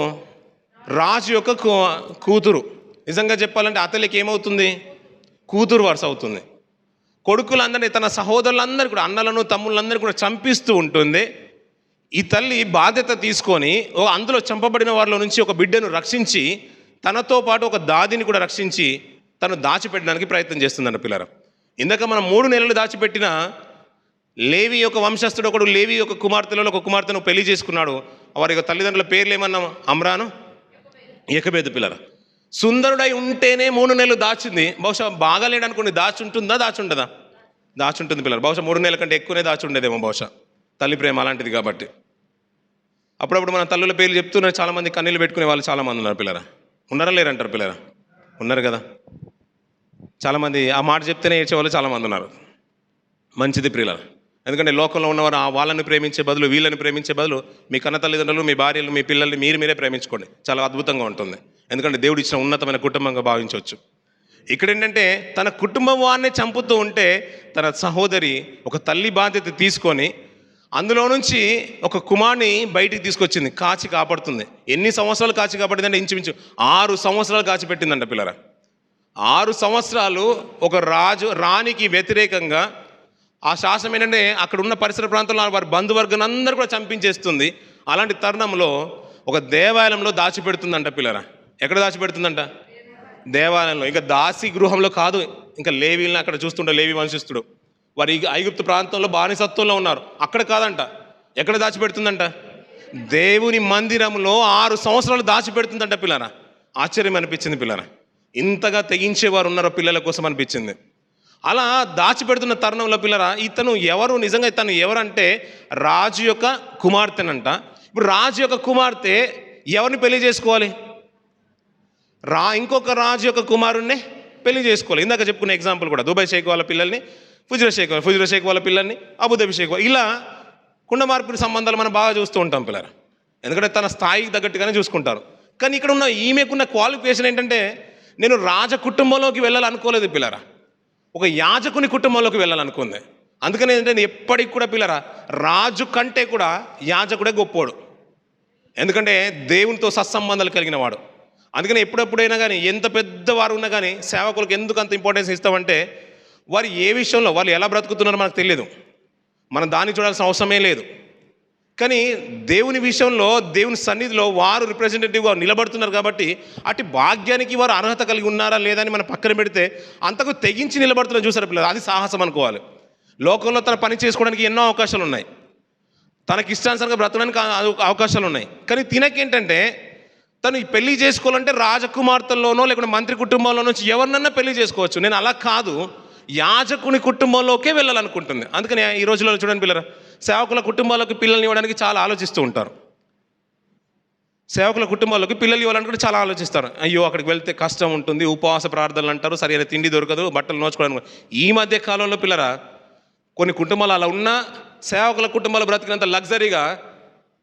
రాజు యొక్క కూతురు. నిజంగా చెప్పాలంటే అతలికి ఏమవుతుంది, కూతురు వరుస అవుతుంది. కొడుకులందరినీ తన సహోదరులందరూ కూడా అన్నలను తమ్ముళ్ళందరూ కూడా చంపిస్తూ ఉంటుంది. ఈ తల్లి బాధ్యత తీసుకొని అందులో చంపబడిన వారిలో నుంచి ఒక బిడ్డను రక్షించి తనతో పాటు ఒక దాదిని కూడా రక్షించి తను దాచిపెట్టడానికి ప్రయత్నం చేస్తుందంట పిల్లరా. ఇందాక మనం 3 నెలలు దాచిపెట్టిన లేవి యొక్క వంశస్థుడు ఒకడు లేవి యొక్క కుమార్తెలలో ఒక కుమార్తెను పెళ్లి చేసుకున్నాడు. వారి యొక్క తల్లిదండ్రుల పేర్లు ఏమన్నాం, అమ్రాను, యెకోబెదు పిల్లరా. సుందరుడై ఉంటేనే 3 నెలలు దాచింది. బహుశా బాగాలేడు అనుకోండి, దాచుంటుందా దాచుండదా? దాచుంటుంది పిల్లలు. బహుశా 3 నెలల కంటే ఎక్కువనే దాచుండేదేమో బహుశా. తల్లి ప్రేమ అలాంటిది కాబట్టి. అప్పుడప్పుడు మన తల్లుల పేర్లు చెప్తున్నారు, చాలామంది కన్నీళ్ళు పెట్టుకునే వాళ్ళు చాలామంది ఉన్నారు పిల్లరా. ఉన్నారా లేరంటారు పిల్లరా? ఉన్నారు కదా. చాలామంది ఆ మాట చెప్తేనే ఏడ్చేవాళ్ళు చాలామంది ఉన్నారు. మంచిది ప్రియులారా. ఎందుకంటే లోకంలో ఉన్నవారు వాళ్ళని ప్రేమించే బదులు వీళ్ళని ప్రేమించే బదులు మీ కన్న తల్లిదండ్రులు, మీ భార్యలు, మీ పిల్లల్ని మీరే ప్రేమించుకోండి. చాలా అద్భుతంగా ఉంటుంది. ఎందుకంటే దేవుడు ఇచ్చిన ఉన్నతమైన కుటుంబంగా భావించవచ్చు. ఇక్కడ ఏంటంటే తన కుటుంబం వారిని చంపుతూ ఉంటే తన సహోదరి ఒక తల్లి బాధ్యత తీసుకొని అందులో నుంచి ఒక కుమారుని బయటికి తీసుకొచ్చింది, కాచి కాపాడుతుంది. ఎన్ని సంవత్సరాలు కాచి కాపాడిందంటే ఇంచుమించు 6 సంవత్సరాలు కాచిపెట్టిందంట పిల్లరా. 6 సంవత్సరాలు ఒక రాణికి వ్యతిరేకంగా ఆ శాసనం ఏంటంటే అక్కడ ఉన్న పరిసర ప్రాంతంలో వారి బంధువర్గం అందరూ కూడా చంపించేస్తుంది. అలాంటి తరుణంలో ఒక దేవాలయంలో దాచిపెడుతుందంట పిల్లరా. ఎక్కడ దాచిపెడుతుందంట? దేవాలయంలో. ఇంకా దాసి గృహంలో కాదు, ఇంకా లేవీలను అక్కడ చూస్తుంటే లేవి వంశస్థుడు వారి ఐగుప్తు ప్రాంతంలో బానిసత్వంలో ఉన్నారు, అక్కడ కాదంట. ఎక్కడ దాచిపెడుతుందంట? దేవుని మందిరంలో 6 సంవత్సరాలు దాచిపెడుతుందంట పిల్లరా. ఆశ్చర్యం అనిపించింది పిల్లరా. ఇంతగా తెగించేవారు ఉన్నారో పిల్లల కోసం అనిపించింది. అలా దాచిపెడుతున్న తరుణంలో పిల్లరా ఇతను ఎవరు, నిజంగా తను ఎవరంటే రాజు యొక్క కుమార్తెనంట. ఇప్పుడు రాజు యొక్క కుమార్తె ఎవరిని పెళ్లి చేసుకోవాలి? ఇంకొక రాజు యొక్క కుమారుణ్ణి పెళ్లి చేసుకోవాలి. ఇందాక చెప్పుకున్న ఎగ్జాంపుల్ కూడా దుబాయ్ షేక్ వాళ్ళ పిల్లల్ని ఫుజిరా షేక్ వాళ్ళ పిల్లల్ని అబుదాబి షేక్ ఇలా కుండ మార్పిడి సంబంధాలు మనం బాగా చూస్తూ ఉంటాం పిల్లలు. ఎందుకంటే తన స్థాయికి తగ్గట్టుగానే చూసుకుంటారు. కానీ ఇక్కడ ఉన్న ఈమెకున్న క్వాలిఫికేషన్ ఏంటంటే నేను రాజ కుటుంబంలోకి వెళ్ళాలనుకోలేదు పిల్లరా, ఒక యాజకుని కుటుంబంలోకి వెళ్ళాలనుకుంది. అందుకని ఏంటంటే ఎప్పటికి కూడా పిల్లరా రాజు కంటే కూడా యాజకుడే గొప్పోడు. ఎందుకంటే దేవునితో సత్సంబంధాలు కలిగిన వాడు. అందుకని ఎప్పుడెప్పుడైనా కానీ ఎంత పెద్దవారు ఉన్నా కానీ సేవకులకు ఎందుకు అంత ఇంపార్టెన్స్ ఇస్తామంటే వారు ఏ విషయంలో వాళ్ళు ఎలా బ్రతుకుతున్నారో మనకు తెలియదు, మనం దాన్ని చూడాల్సిన అవసరమే లేదు. కానీ దేవుని విషయంలో దేవుని సన్నిధిలో వారు రిప్రజెంటేటివ్గా నిలబడుతున్నారు కాబట్టి అటు భాగ్యానికి వారు అర్హత కలిగి ఉన్నారా లేదా అని మనం పక్కన పెడితే అంతకు తెగించి నిలబడుతున్నారు చూసారు పిల్లలు, అది సాహసం అనుకోవాలి. లోకంలో తన పని చేసుకోవడానికి ఎన్నో అవకాశాలు ఉన్నాయి, తనకి ఇష్టానుసారంగా బ్రతకడానికి అవకాశాలు ఉన్నాయి. కానీ తినకేంటంటే తను పెళ్లి చేసుకోవాలంటే రాజకుమార్తెల్లోనో లేకుంటే మంత్రి కుటుంబంలో నుంచి ఎవరినన్నా పెళ్లి చేసుకోవచ్చు. నేను అలా కాదు, యాజకుని కుటుంబంలోకే వెళ్ళాలనుకుంటుంది. అందుకని ఈ రోజుల్లో చూడండి పిల్లరా, సేవకుల కుటుంబాలకు పిల్లల్ని ఇవ్వడానికి చాలా ఆలోచిస్తూ ఉంటారు. సేవకుల కుటుంబాలకు పిల్లలు ఇవ్వాలనుకుంటే చాలా ఆలోచిస్తారు. అయ్యో అక్కడికి వెళ్తే కష్టం ఉంటుంది, ఉపవాస ప్రార్థనలు అంటారు, సరైన తిండి దొరకదు, బట్టలు నోచుకోవడానికి. ఈ మధ్య కాలంలో పిల్లరా కొన్ని కుటుంబాలు అలా ఉన్నా సేవకుల కుటుంబాలు బ్రతికినంత లగ్జరీగా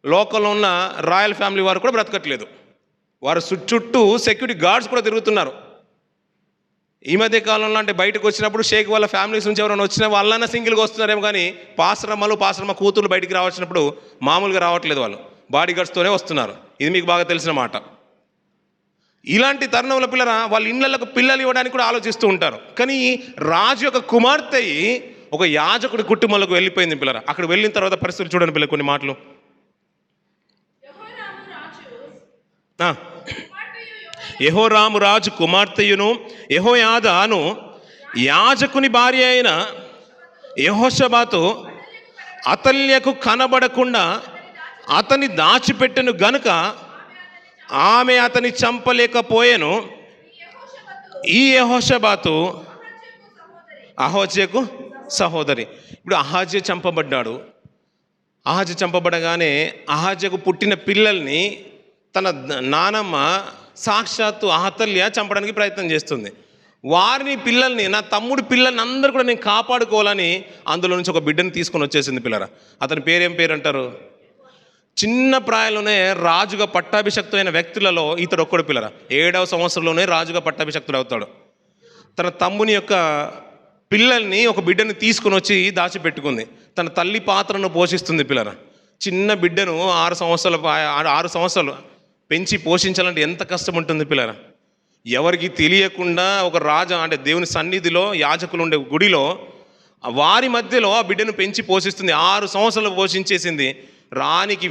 లోకల్లో ఉన్న రాయల్ ఫ్యామిలీ వారు కూడా బ్రతకట్లేదు. వారు చుట్టూ సెక్యూరిటీ గార్డ్స్ కూడా తిరుగుతున్నారు. ఈ మధ్య కాలంలో అంటే బయటకు వచ్చినప్పుడు షేక్ వాళ్ళ ఫ్యామిలీస్ నుంచి ఎవరైనా వచ్చినా వాళ్ళన్నా సింగిల్గా వస్తున్నారేమో, కానీ పాశ్రమ కూతురు బయటికి రావచ్చినప్పుడు మామూలుగా రావట్లేదు, వాళ్ళు బాడీ గార్డ్స్తోనే వస్తున్నారు. ఇది మీకు బాగా తెలిసిన మాట. ఇలాంటి తరుణంలో పిల్లరా వాళ్ళ ఇళ్ళకు పిల్లలు ఇవ్వడానికి కూడా ఆలోచిస్తూ ఉంటారు. కానీ రాజు యొక్క కుమార్తె ఒక యాజకుడి కుటుంబంలోకి వెళ్ళిపోయింది పిల్లరా. అక్కడ వెళ్ళిన తర్వాత పరిస్థితులు చూడండి పిల్లలు, కొన్ని మాటలు. యెహోరాము రాజు కుమార్తెయును యెహోయాదాను యాజకుని భార్య అయిన యెహోషాబాతు అతల్యకు కనబడకుండా అతని దాచిపెట్టెను గనుక ఆమె అతని చంపలేకపోయెను. ఈ యెహోషాబాతు అహజ్యాకు సహోదరి. ఇప్పుడు అహజ్యా చంపబడ్డాడు. అహజ్యా చంపబడగానే అహజ్యాకు పుట్టిన పిల్లల్ని తన నానమ్మ సాక్షాత్తు అహతల్య చంపడానికి ప్రయత్నం చేస్తుంది. వారిని పిల్లల్ని, నా తమ్ముడు పిల్లల్ని అందరూ కూడా నేను కాపాడుకోవాలని అందులో నుంచి ఒక బిడ్డను తీసుకొని వచ్చేసింది పిల్లరా. అతని పేరేం పేరు అంటారు? చిన్న ప్రాయంలోనే రాజుగా పట్టాభిషక్తులైన వ్యక్తులలో ఇతడు ఒక్కడు పిల్లరా. 7వ సంవత్సరంలోనే రాజుగా పట్టాభిషక్తుడు అవుతాడు. తన తమ్ముని యొక్క పిల్లల్ని ఒక బిడ్డని తీసుకుని వచ్చి దాచిపెట్టుకుంది. తన తల్లి పాత్రను పోషిస్తుంది పిల్లరా. చిన్న బిడ్డను 6 సంవత్సరాలు పెంచి పోషించాలంటే ఎంత కష్టం ఉంటుంది పిల్లరా. ఎవరికి తెలియకుండా ఒక రాజు అంటే దేవుని సన్నిధిలో యాజకులు ఉండే గుడిలో వారి మధ్యలో ఆ బిడ్డను పెంచి పోషిస్తుంది. 6 సంవత్సరాలు పోషించేసింది. రాజ్యానికి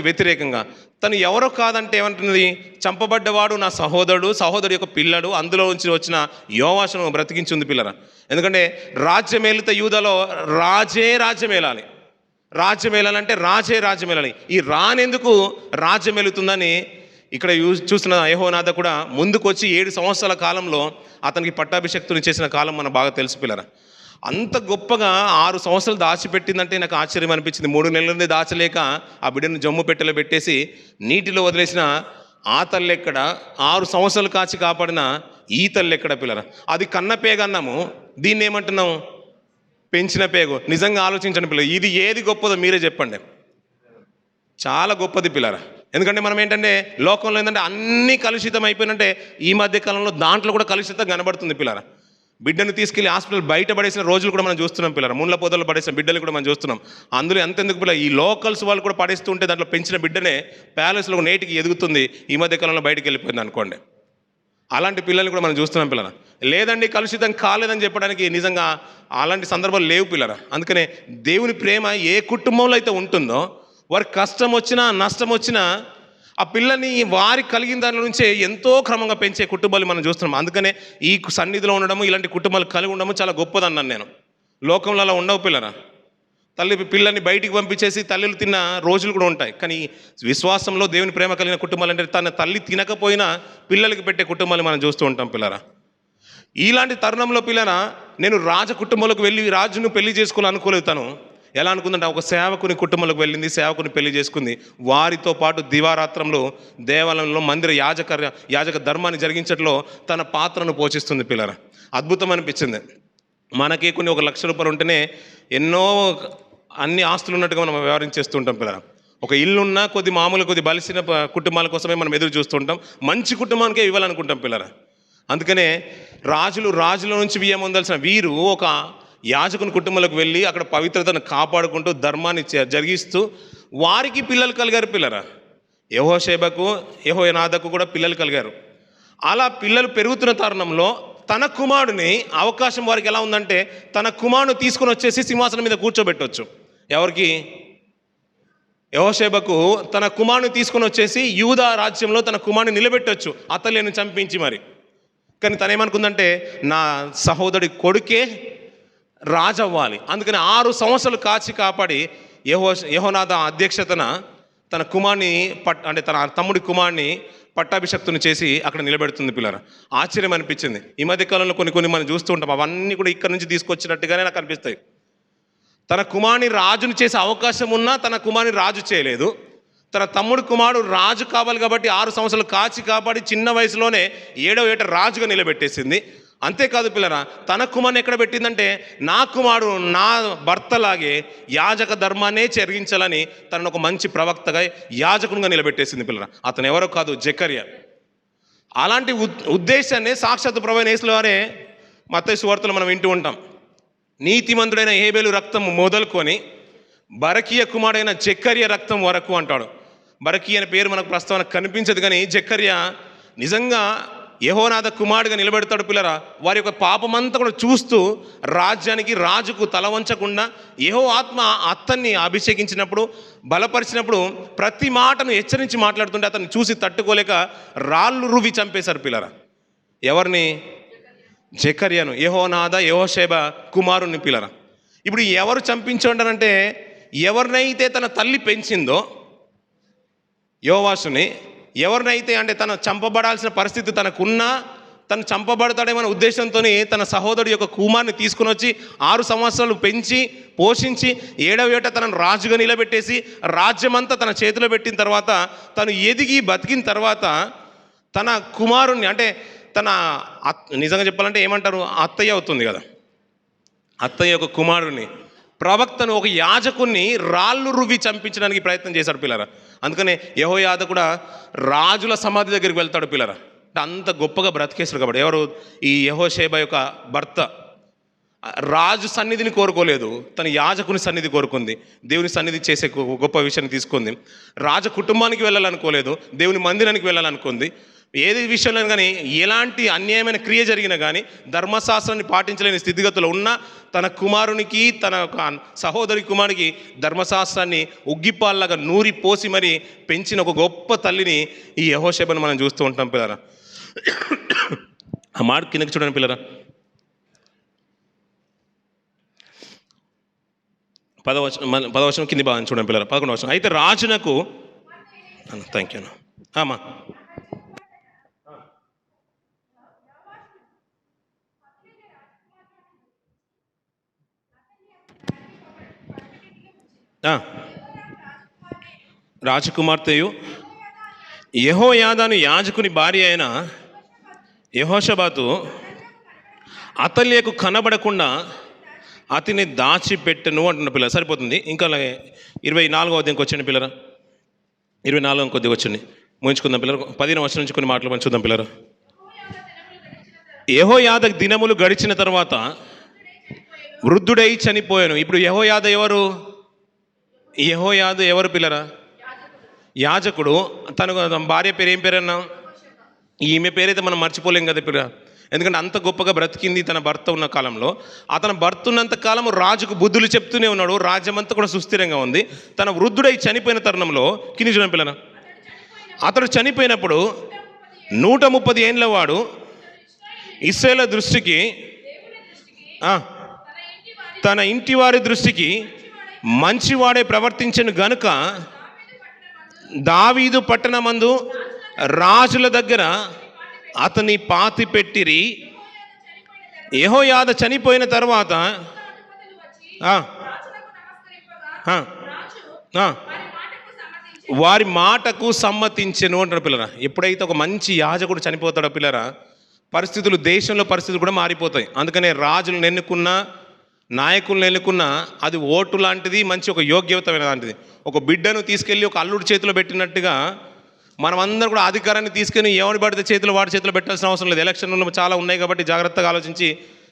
వ్యతిరేకంగా తను ఎవరో కాదంటే ఏమంటున్నది, చంపబడ్డవాడు నా సహోదరుడు యొక్క పిల్లడు, అందులో నుంచి వచ్చిన యోవాషును బ్రతికించింది పిల్లరా. ఎందుకంటే రాజ్యమేలిత యూదలో రాజ్యమేలాలి. రాజ్యమేలాలంటే రాజ్యమేలాలి. ఈ రానెందుకు రాజ్యమేలుతుందని ఇక్కడ చూసిన యెహోనాదా కూడా ముందుకు వచ్చి 7 సంవత్సరాల కాలంలో అతనికి పట్టాభిషక్తుని చేసిన కాలం మనకు బాగా తెలుసు పిల్లరా. అంత గొప్పగా 6 సంవత్సరాలు దాచిపెట్టిందంటే నాకు ఆశ్చర్యం అనిపించింది. 3 నెలల నుండి దాచలేక ఆ బిడ్డను జమ్ము పెట్టెలో పెట్టేసి నీటిలో వదిలేసిన ఆ తల్లి ఎక్కడ, 6 సంవత్సరాలు కాచి కాపాడిన ఈ తల్లి ఎక్కడ పిల్లరా. అది కన్న పేగ అన్నాము, దీన్ని ఏమంటున్నాము? పెంచిన పేగు. నిజంగా ఆలోచించండి పిల్లలు, ఇది ఏది గొప్పదో మీరే చెప్పండి. చాలా గొప్పది పిల్లరా. ఎందుకంటే మనం ఏంటంటే లోకంలో ఏంటంటే అన్నీ కలుషితం అయిపోయినంటే ఈ మధ్య కాలంలో దాంట్లో కూడా కలుషితం కనబడుతుంది పిల్లరా. బిడ్డను తీసుకెళ్లి హాస్పిటల్ బయట పడేసిన రోజులు కూడా మనం చూస్తున్నాం పిల్లరా. ముళ్ళ పొదలు పడేసిన బిడ్డలు కూడా మనం చూస్తున్నాం. అందులో ఎంతెందుకు పిల్లలు, ఈ లోకల్స్ వాళ్ళు కూడా పడేస్తుంటే దాంట్లో పెంచిన బిడ్డనే ప్యాలెస్లో నేటికి ఎదుగుతుంది. ఈ మధ్య కాలంలో బయటకు వెళ్ళిపోయింది అనుకోండి. అలాంటి పిల్లల్ని కూడా మనం చూస్తున్నాం పిల్లరా. లేదండి కలుషితం కాలేదని చెప్పడానికి నిజంగా అలాంటి సందర్భాలు లేవు పిల్లరా. అందుకనే దేవుని ప్రేమ ఏ కుటుంబంలో అయితే ఉంటుందో వారికి కష్టం వచ్చినా నష్టం వచ్చినా ఆ పిల్లని వారి కలిగిన దాని నుంచే ఎంతో క్రమంగా పెంచే కుటుంబాలు మనం చూస్తున్నాం. అందుకనే ఈ సన్నిధిలో ఉండడము, ఇలాంటి కుటుంబాలు కలిగి ఉండడము చాలా గొప్పదన్నాను నేను. లోకంలో అలా ఉండవు పిల్లరా. పిల్లల్ని బయటికి పంపించేసి తల్లిలు తిన్న రోజులు కూడా ఉంటాయి. కానీ విశ్వాసంలో దేవుని ప్రేమ కలిగిన కుటుంబాలు అంటే తన తల్లి తినకపోయినా పిల్లలకి పెట్టే కుటుంబాలు మనం చూస్తూ ఉంటాం పిల్లరా. ఇలాంటి తరుణంలో పిల్లరా నేను రాజ కుటుంబంలోకి వెళ్ళి రాజును పెళ్లి చేసుకోవాలని అనుకోలేదు తను. ఎలా అనుకుందంటే ఒక సేవకుని కుటుంబంలోకి వెళ్ళింది, సేవకుని పెళ్లి చేసుకుంది. వారితో పాటు దివారాత్రంలో దేవాలయంలో మందిర యాజక ధర్మాన్ని జరిగించట్లో తన పాత్రను పోషిస్తుంది పిల్లరా. అద్భుతం అనిపించింది. మనకి కొన్ని ₹1,00,000 ఉంటేనే ఎన్నో అన్ని ఆస్తులు ఉన్నట్టుగా మనం వ్యవహరించేస్తూ ఉంటాం పిల్లరా. ఒక ఇల్లున్నా కొద్ది బలిసిన కుటుంబాల కోసమే మనం ఎదురు చూస్తుంటాం. మంచి కుటుంబానికే ఇవ్వాలనుకుంటాం పిల్లరా. అందుకనే రాజుల నుంచి బియ్యం పొందాల్సిన వీరు ఒక యాజకుని కుటుంబంలోకి వెళ్ళి అక్కడ పవిత్రతను కాపాడుకుంటూ ధర్మాన్ని జరిగిస్తూ వారికి పిల్లలు కలిగారు పిల్లరా. యెహోషేబకు యెహోయాదాకు కూడా పిల్లలు కలిగారు. అలా పిల్లలు పెరుగుతున్న తరుణంలో తన కుమారుడిని అవకాశం వారికి ఎలా ఉందంటే తన కుమారుని తీసుకొని వచ్చేసి సింహాసనం మీద కూర్చోబెట్టవచ్చు. ఎవరికి? యెహోషేబకు తన కుమారుని తీసుకొని వచ్చేసి యూదా రాజ్యంలో తన కుమారుని నిలబెట్టవచ్చు అతలేని చంపించి మరి. కానీ తనేమనుకుందంటే నా సహోదరుడి కొడుకే రాజవ్వాలి. అందుకని 6 సంవత్సరాలు కాపాడి యెహోయాదా అధ్యక్షతన తన కుమారుని అంటే తన తమ్ముడి కుమారుని పట్టాభిషక్తుని చేసి అక్కడ నిలబెడుతుంది పిల్లరా. ఆశ్చర్యం అనిపించింది. ఈ మధ్య కాలంలో కొన్ని మనం చూస్తూ ఉంటాం. అవన్నీ కూడా ఇక్కడ నుంచి తీసుకొచ్చినట్టుగానే నాకు అనిపిస్తాయి. తన కుమారుని రాజుని చేసే అవకాశం ఉన్నా తన కుమారుని రాజు చేయలేదు. తన తమ్ముడు కుమారుడు రాజు కావాలి కాబట్టి 6 సంవత్సరాలు కాపాడి చిన్న వయసులోనే 7వ ఏట రాజుగా నిలబెట్టేసింది. అంతేకాదు పిల్లరా, తన కుమారుని ఎక్కడ పెట్టిందంటే నా కుమారుడు నా భర్తలాగే యాజక ధర్మాన్నే జరిగించాలని తనను ఒక మంచి ప్రవక్తగా యాజకునిగా నిలబెట్టేసింది పిల్లరా. అతను ఎవరో కాదు, జకర్యా. అలాంటి ఉద్దేశాన్ని సాక్షాత్ ప్రభువైన యేసు వారే మత్తయి సువార్తలో మనం వింటూ ఉంటాం. నీతిమంతుడైన హేబేలు రక్తం మొదలుకొని బరకీయ కుమారుడైన జకర్యా రక్తం వరకు అంటాడు. బరకీయ అనే పేరు మనకు ప్రస్తావన కనిపించదు, కానీ జకర్యా నిజంగా యెహోయాదా కుమారుడిగా నిలబెడతాడు పిల్లరా. వారి యొక్క పాపమంతా కూడా చూస్తూ రాజుకు తల వంచకుండా యెహోవా ఆత్మ అతన్ని అభిషేకించినప్పుడు బలపరిచినప్పుడు ప్రతి మాటను హెచ్చరించి మాట్లాడుతుంటే అతన్ని చూసి తట్టుకోలేక రాళ్ళు రువి చంపేశారు పిల్లరా. ఎవరిని? జకర్యాను, యెహోయాదా యెహోషేబ కుమారుని పిల్లరా. ఇప్పుడు ఎవరు చంపించాడంటే ఎవరినైతే తన తల్లి పెంచిందో యోవాషుని, ఎవరినైతే అంటే తను చంపబడాల్సిన పరిస్థితి తనకున్నా తను చంపబడతాడేమనే ఉద్దేశంతో తన సహోదరుడు యొక్క కుమారుని తీసుకుని వచ్చి 6 సంవత్సరాలు పెంచి పోషించి 7వ ఏట తనను రాజుగా నిలబెట్టేసి రాజ్యమంతా తన చేతిలో పెట్టిన తర్వాత తను ఎదిగి బతికిన తర్వాత తన కుమారుణ్ణి అంటే తన నిజంగా చెప్పాలంటే ఏమంటారు, అత్తయ్య అవుతుంది కదా, అత్తయ్య యొక్క కుమారుని ప్రవక్తను ఒక యాజకుని రాళ్ళు రువి చంపించడానికి ప్రయత్నం చేశాడు పిల్లరా. అందుకనే యెహోయాదా కూడా రాజుల సమాధి దగ్గరికి వెళ్తాడు పిల్లరా. అంత గొప్పగా బ్రతికేశారు కాబట్టి. ఎవరు? ఈ యెహోషేబ యొక్క భర్త రాజు సన్నిధిని కోరుకోలేదు, తన యాజకుని సన్నిధి కోరుకుంది. దేవుని సన్నిధి చేసే గొప్ప విషయాన్ని తీసుకుంది. రాజ కుటుంబానికి వెళ్ళాలనుకోలేదు, దేవుని మందిరానికి వెళ్ళాలనుకుంది. ఏది విషయంలో కానీ ఎలాంటి అన్యాయమైన క్రియ జరిగినా కానీ ధర్మశాస్త్రాన్ని పాటించలేని స్థితిగతులు ఉన్నా తన కుమారునికి తన సహోదరి కుమారునికి ధర్మశాస్త్రాన్ని ఉగ్గిపాల్లాగా నూరి పోసి మరి పెంచిన ఒక గొప్ప తల్లిని ఈ యెహోషేబను మనం చూస్తూ ఉంటాం పిల్లరా. ఆ మాట కిందకి చూడండి పిల్లరా. 10వ వచనం కింది బాగా చూడండి పిల్లరా. 11వ వచనం. అయితే రాజునకు థ్యాంక్ యూ అమ్మా రాజకుమార్తెయు యెహోయాదాను యాజకుని భార్య అయిన యెహోషాబాతు అతల్యకు కనబడకుండా అతని దాచిపెట్టెను అంటున్న పిల్లలు. సరిపోతుంది. ఇంకా 24వ అధ్యాయంకి వచ్చండి పిల్లరా. 24వ కొద్దిగా వచ్చండి, ముగించుకుందాం పిల్లలు. 15వ వచనం నుంచి కొన్ని మాటలు మనం చూద్దాం పిల్లరా. యెహోయాదా దినములు గడిచిన తర్వాత వృద్ధుడై చనిపోయాను. ఇప్పుడు యెహోయాదా ఎవరు? యెహోయాదా ఎవరు పిల్లరా? యాజకుడు. తన భార్య పేరు ఏం పేరన్నా? ఈమె పేరైతే మనం మర్చిపోలేం కదా పిల్లరా. ఎందుకంటే అంత గొప్పగా బ్రతికింది తన భర్త ఉన్న కాలంలో. అతను భర్త ఉన్నంత కాలం రాజుకు బుద్ధులు చెప్తూనే ఉన్నాడు. రాజ్యం అంతా కూడా సుస్థిరంగా ఉంది. తన వృద్ధుడై చనిపోయిన తరుణంలో కింది చూడండి పిల్లరా. అతడు చనిపోయినప్పుడు 130 ఏండ్ల వాడు ఇశ్రాయేలు దృష్టికి తన ఇంటి వారి దృష్టికి మంచివాడే ప్రవర్తించను గనుక దావీదు పట్టణమందు రాజుల దగ్గర అతని పాతి పెట్టిరి. యెహోయాదా చనిపోయిన తర్వాత ఆ, ఆ. వారి మాటకు సమ్మతించెను అంటారు పిల్లరా. ఎప్పుడైతే ఒక మంచి యాజకుడు చనిపోతాడో పిల్లరా, పరిస్థితులు, దేశంలో పరిస్థితులు కూడా మారిపోతాయి. అందుకనే రాజులను ఎన్నుకున్నా, నాయకులను ఎన్నుకున్నా అది ఓటు లాంటిది, మంచి ఒక యోగ్యతమైన లాంటిది. ఒక బిడ్డను తీసుకెళ్ళి ఒక అల్లుడి చేతిలో పెట్టినట్టుగా మనమందరం కూడా అధికారాన్ని తీసుకొని ఎవరి పడితే చేతిలో వాడి చేతిలో పెట్టాల్సిన అవసరం లేదు. ఎలక్షన్లు చాలా ఉన్నాయి కాబట్టి జాగ్రత్తగా ఆలోచించి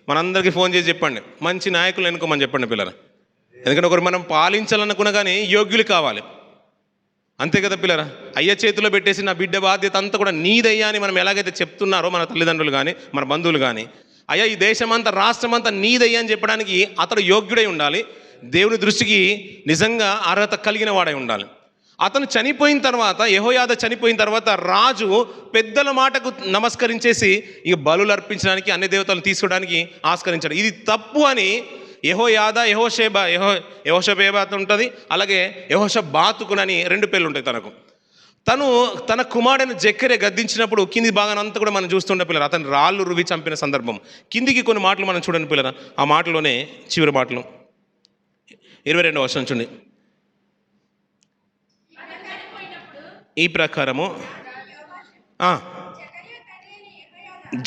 మనందరికీ ఫోన్ చేసి చెప్పండి, మంచి నాయకులు ఎన్నుకోమని చెప్పండి పిల్లరా. ఎందుకంటే ఒకరు మనం పాలించాలనుకున్నా కానీ యోగ్యులు కావాలి, అంతే కదా పిల్లరా. అయ్య చేతిలో పెట్టేసి నా బిడ్డ బాధ్యత అంతా కూడా నీదయ్యా అని మనం ఎలాగైతే చెప్తున్నారో మన తల్లిదండ్రులు కానీ మన బంధువులు కానీ, అయ్యా ఈ దేశమంతా రాష్ట్రమంతా నీదయ్యా అని చెప్పడానికి అతడు యోగ్యుడై ఉండాలి, దేవుని దృష్టికి నిజంగా అర్హత కలిగిన వాడై ఉండాలి. అతను చనిపోయిన తర్వాత, యెహోయాదా చనిపోయిన తర్వాత రాజు పెద్దల మాటకు నమస్కరించేసి ఇక బలులు అర్పించడానికి, అన్ని దేవతలు తీసుకోవడానికి ఆస్కరించాడు. ఇది తప్పు అని యెహోయాదా, యెహోషబేబాత్ ఉంటుంది, అలాగే యెహోషబాతుకునని 2 పేర్లు ఉంటాయి తనకు. తన కుమారుడైన జెకర్యా గద్దించినప్పుడు కింది భాగానంతా కూడా మనం చూస్తుండే పిల్లలు, అతను రాళ్ళు రువి చంపిన సందర్భం. కిందికి కొన్ని మాటలు మనం చూడండి పిల్లరా. ఆ మాటలోనే చివరి మాటలు 22వ వచనం చూడండి. ఈ ప్రకారము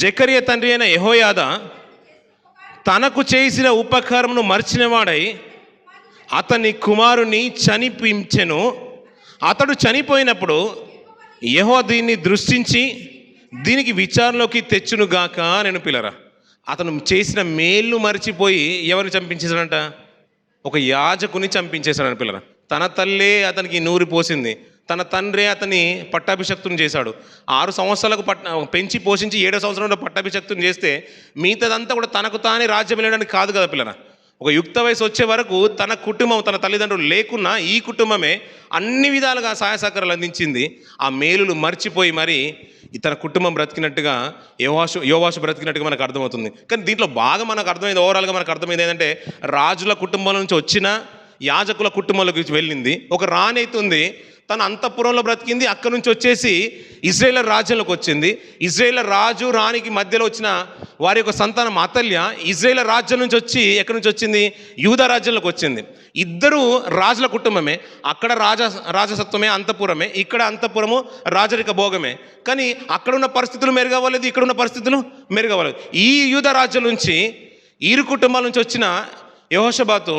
జెకర్యా తండ్రి అయిన యెహోయాదా తనకు చేసిన ఉపకారమును మర్చినవాడై అతని కుమారుని చనిపించెను. అతడు చనిపోయినప్పుడు యెహోవా దీన్ని దృష్టించి దీనికి విచారణలోకి తెచ్చునుగాక నేను పిల్లరా. అతను చేసిన మేలు మర్చిపోయి ఎవరిని చంపించేశాడంట? ఒక యాజకుని చంపించేశాడని పిల్లరా. తన తల్లే అతనికి నూరి పోసింది, తన తండ్రి అతని పట్టాభిషక్తుని చేశాడు. 6 సంవత్సరాలకు పెంచి పోషించి 7వ సంవత్సరంలో పట్టాభిషక్తుని చేస్తే మిగతాదంతా కూడా తనకు తానే రాజ్యం వెళ్ళడానికి కాదు కదా పిల్లరా. ఒక యుక్త వయసు వచ్చే వరకు తన కుటుంబం, తన తల్లిదండ్రులు లేకున్నా ఈ కుటుంబమే అన్ని విధాలుగా సహాయ సహకారాలు అందించింది. ఆ మేలులు మర్చిపోయి మరి తన కుటుంబం బ్రతికినట్టుగా యోవాషు బ్రతికినట్టుగా మనకు అర్థమవుతుంది. కానీ దీంట్లో బాగా మనకు అర్థమైంది, ఓవరాల్గా మనకు అర్థమైంది ఏంటంటే, రాజుల కుటుంబం నుంచి వచ్చిన యాజకుల కుటుంబంలోకి వెళ్ళింది. ఒక రాణి అవుతుంది, తన అంతఃపురంలో బ్రతికింది, అక్కడి నుంచి వచ్చేసి ఇజ్రాయేల్ రాజ్యంలోకి వచ్చింది. ఇజ్రాయేల్ రాజు రాణికి మధ్యలో వచ్చిన వారి యొక్క సంతానం అతల్య ఇజ్రాయేల్ రాజ్యం నుంచి వచ్చి ఎక్కడి నుంచి వచ్చింది? యూదా రాజ్యంలోకి వచ్చింది. ఇద్దరు రాజుల కుటుంబమే. అక్కడ రాజసత్వమే, అంతఃపురమే, ఇక్కడ అంతఃపురము రాజరిక భోగమే. కానీ అక్కడున్న పరిస్థితులు మెరుగవ్వలేదు, ఇక్కడున్న పరిస్థితులు మెరుగవ్వలేదు. ఈ యూదా రాజ్యం నుంచి, ఇరు కుటుంబాల నుంచి వచ్చిన యెహోషబాతు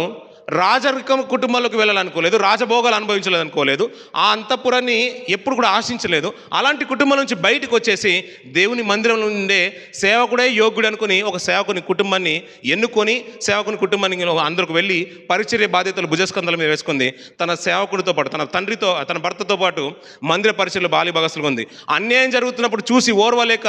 రాజరికం కుటుంబంలోకి వెళ్ళాలనుకోలేదు, రాజభోగాలు అనుభవించాలనుకోలేదు, ఆ అంతఃపురాన్ని ఎప్పుడు కూడా ఆశించలేదు. అలాంటి కుటుంబం నుంచి బయటకు వచ్చేసి దేవుని మందిరంలో ఉండే సేవకుడే యోగ్యుడు అనుకుని ఒక సేవకుని కుటుంబాన్ని ఎన్నుకొని సేవకుని కుటుంబాన్ని అందరికి వెళ్ళి పరిచర్య బాధ్యతలు భుజస్కంధాల మీద వేసుకుంది. తన సేవకుడితో పాటు, తన తండ్రితో, తన భర్తతో పాటు మందిర పరిచర్యలు బాలిభాగస్తులుగా ఉంది. అన్యాయం జరుగుతున్నప్పుడు చూసి ఓర్వలేక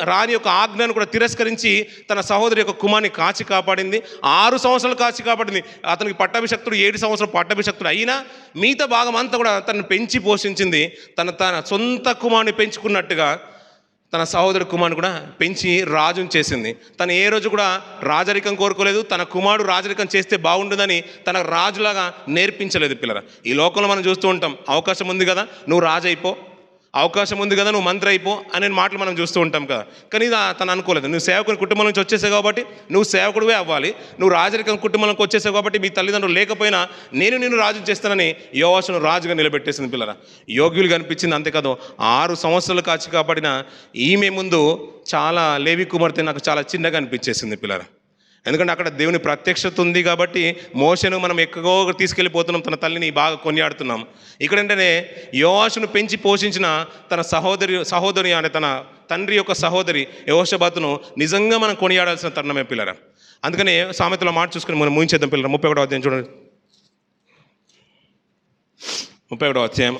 రాణి యొక్క ఆజ్ఞను కూడా తిరస్కరించి తన సహోదరి యొక్క కుమార్ని కాచి కాపాడింది. 6 సంవత్సరాలు కాచి కాపాడింది. అతనికి పట్టాభిషక్తుడు 7 సంవత్సరాలు పట్టాభిషక్తుడు అయినా మిగతా భాగం అంతా కూడా తనను పెంచి పోషించింది. తన సొంత కుమారుని పెంచుకున్నట్టుగా తన సహోదరి కుమారుని కూడా పెంచి రాజుని చేసింది. తను ఏ రోజు కూడా రాజరికం కోరుకోలేదు, తన కుమారుడు రాజరికం చేస్తే బాగుంటుందని తన రాజులాగా నేర్పించలేదు పిల్లరా. ఈ లోకంలో మనం చూస్తూ ఉంటాం, అవకాశం ఉంది కదా నువ్వు రాజు అయిపో, అవకాశం ఉంది కదా నువ్వు మంత్రి అయిపో అనే మాటలు మనం చూస్తూ ఉంటాం కదా. కానీ తను అనుకోలేదు, నువ్వు సేవకుని కుటుంబం నుంచి వచ్చేసావు కాబట్టి నువ్వు సేవకుడివే అవ్వాలి, నువ్వు రాజరికం కుటుంబంలోకి వచ్చేసావు కాబట్టి మీ తల్లిదండ్రులు లేకపోయినా నిన్ను రాజు చేస్తానని యోవాషును రాజుగా నిలబెట్టేసింది పిల్లరా. యోగ్యులు కనిపించింది, అంతేకాదు 6 సంవత్సరాలు కాచి కాపాడిన ఈమె ముందు చాలా లేవి కుమార్తె నాకు చాలా చిన్నగా అనిపించేసింది పిల్లరా. ఎందుకంటే అక్కడ దేవుని ప్రత్యక్షత ఉంది కాబట్టి మోషను మనం ఎక్కువగా తీసుకెళ్ళిపోతున్నాం, తన తల్లిని బాగా కొనియాడుతున్నాం. ఇక్కడంటేనే యోవాషును పెంచి పోషించిన తన సహోదరి అనే తన తండ్రి యొక్క సహోదరి యెహోషబాతును నిజంగా మనం కొనియాడాల్సిన తరుణమే పిల్లరా. అందుకని సామెతలో మాట చూసుకుని మనం ముగించేద్దాం పిల్లరా. 31వ అధ్యాయం చూడండి. 31వ అధ్యాయం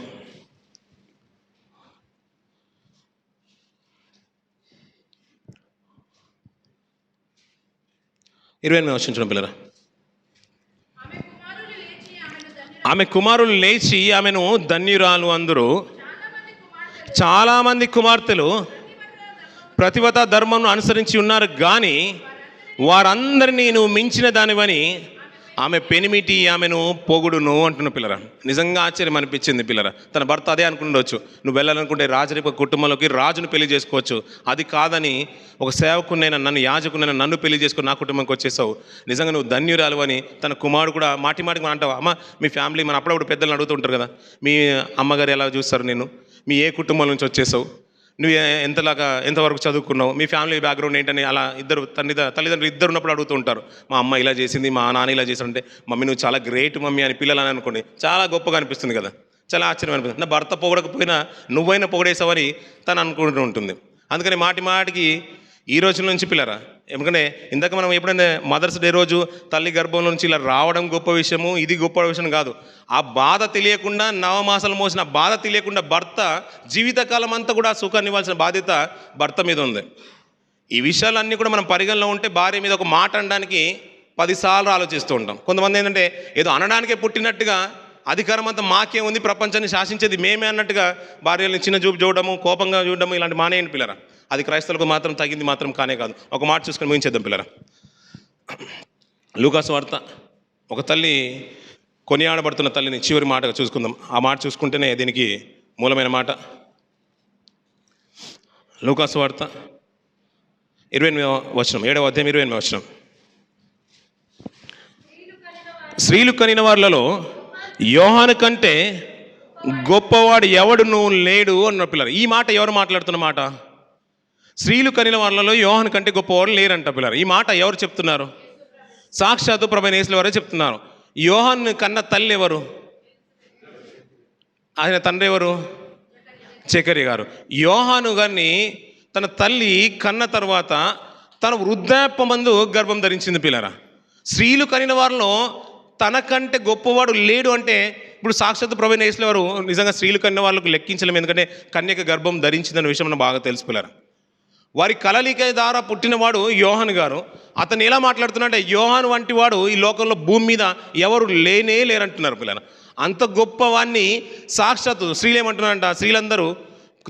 28వ వచనం చూడండి పిల్లరా. ఆమె కుమారులు లేచి ఆమెను ధన్యురాలు అందరూ. చాలామంది కుమార్తెలు ప్రతివత ధర్మంను అనుసరించి ఉన్నారు, కానీ వారందరినీ నువ్వు మించిన దానివని ఆమె పెనిమిటి ఆమెను పొగుడును అంటున్న పిల్లరా. నిజంగా ఆశ్చర్యం అనిపించింది పిల్లరా. తన భర్త అదే అనుకుండొచ్చు, నువ్వు వెళ్ళాలనుకుంటే రాజరిక కుటుంబంలోకి రాజును పెళ్లి చేసుకోవచ్చు, అది కాదని ఒక సేవకునైనా నన్ను యాజకునైనా నన్ను పెళ్లి చేసుకుని నా కుటుంబంకి వచ్చేసావు, నిజంగా నువ్వు ధన్యురాలు అని తన కుమారుడు కూడా మాటి మాటికి అంటావు. అమ్మ మీ ఫ్యామిలీ, మన అప్పుడప్పుడు పెద్దలను అడుగుతుంటారు కదా, మీ అమ్మగారు ఎలా చూస్తారు నేను, మీ ఏ కుటుంబం నుంచి వచ్చేసావు, నువ్వు ఎంతవరకు చదువుకున్నావు, మీ ఫ్యామిలీ బ్యాక్గ్రౌండ్ ఏంటని అలా ఇద్దరు తల్లిదండ్రులు ఇద్దరు ఉన్నప్పుడు అడుగుతూ ఉంటారు. మా అమ్మ ఇలా చేసింది, మా నాన్న ఇలా చేశారంటే మమ్మీ నువ్వు చాలా గ్రేట్ మమ్మీ అని పిల్లలు అని అనుకోండి చాలా గొప్పగా అనిపిస్తుంది కదా, చాలా ఆశ్చర్యం అనిపిస్తుంది. నా భర్త పొగడకపోయినా నువ్వైనా పొగడేసావని తను అనుకుంటూ ఉంటుంది. అందుకని మాటి మాటికి ఈ రోజుల నుంచి పిల్లరా, ఎందుకంటే ఇందాక మనం ఎప్పుడైనా మదర్స్ డే రోజు తల్లి గర్భంలో నుంచి ఇలా రావడం గొప్ప విషయము, ఇది గొప్ప విషయం కాదు. ఆ బాధ తెలియకుండా, నవమాసాలు మోసిన బాధ తెలియకుండా భర్త జీవితకాలం అంతా కూడా సుఖాన్ని ఇవ్వాల్సిన బాధ్యత భర్త మీద ఉంది. ఈ విషయాలన్నీ కూడా మనం పరిగణలో ఉంటే భార్య మీద ఒక మాట అనడానికి 10 సార్లు ఆలోచిస్తూ ఉంటాం. కొంతమంది ఏంటంటే ఏదో అనడానికే పుట్టినట్టుగా అధికారం అంతా మాకే ఉంది, ప్రపంచాన్ని శాసించేది మేమే అన్నట్టుగా భార్యని చిన్న చూపు చూడడము, కోపంగా చూడడము ఇలాంటి మానేయండి పిల్లరా. అది క్రైస్తవులకు మాత్రం తగింది మాత్రం కానే కాదు. ఒక మాట చూసుకొని ముగించేద్దాం పిల్లరా. లూకాసు వార్త, ఒక తల్లి కొనియాడబడుతున్న తల్లిని చివరి మాటగా చూసుకుందాం. ఆ మాట చూసుకుంటేనే దీనికి మూలమైన మాట. లూకాసు వార్త 28వ వచనం, 7వ అధ్యాయం 28వ వచనం. స్త్రీలు కనిన వారిలో యోహాను కంటే గొప్పవాడు ఎవడును లేడు అన్న పిల్లలు. ఈ మాట ఎవరు మాట్లాడుతున్న మాట? స్త్రీలు కనిన వాళ్ళలో యోహాను కంటే గొప్పవాడు లేరంట పిల్లలు. ఈ మాట ఎవరు చెప్తున్నారు? సాక్షాత్తు ప్రభువైన యేసు వారే చెప్తున్నారు. యోహాను కన్న తల్లి ఎవరు? ఆయన తండ్రి ఎవరు? జకర్యా గారు. యోహాను గారిని తన తల్లి కన్న తర్వాత తన వృద్ధాప్యమందు గర్భం ధరించింది పిల్లరా. స్త్రీలు కనిన వారిలో తనకంటే గొప్పవాడు లేడు అంటే ఇప్పుడు సాక్షాత్తు ప్రభువైన యేసు వారు నిజంగా స్త్రీలు కన్న వాళ్ళకు లెక్కించలేము, ఎందుకంటే కన్యక గర్భం ధరించిందన్న విషయం మనం బాగా తెలుసు పిల్లరా. వారి కలలిక ద్వారా పుట్టినవాడు యోహాను గారు. అతను ఎలా మాట్లాడుతున్నాడంటే యోహాను వంటి వాడు ఈ లోకంలో భూమి మీద ఎవరు లేనే లేరంటున్నారు పిల్లలు. అంత గొప్పవాన్ని సాక్షాత్తు స్త్రీలు ఏమంటున్నారంట, స్త్రీలందరూ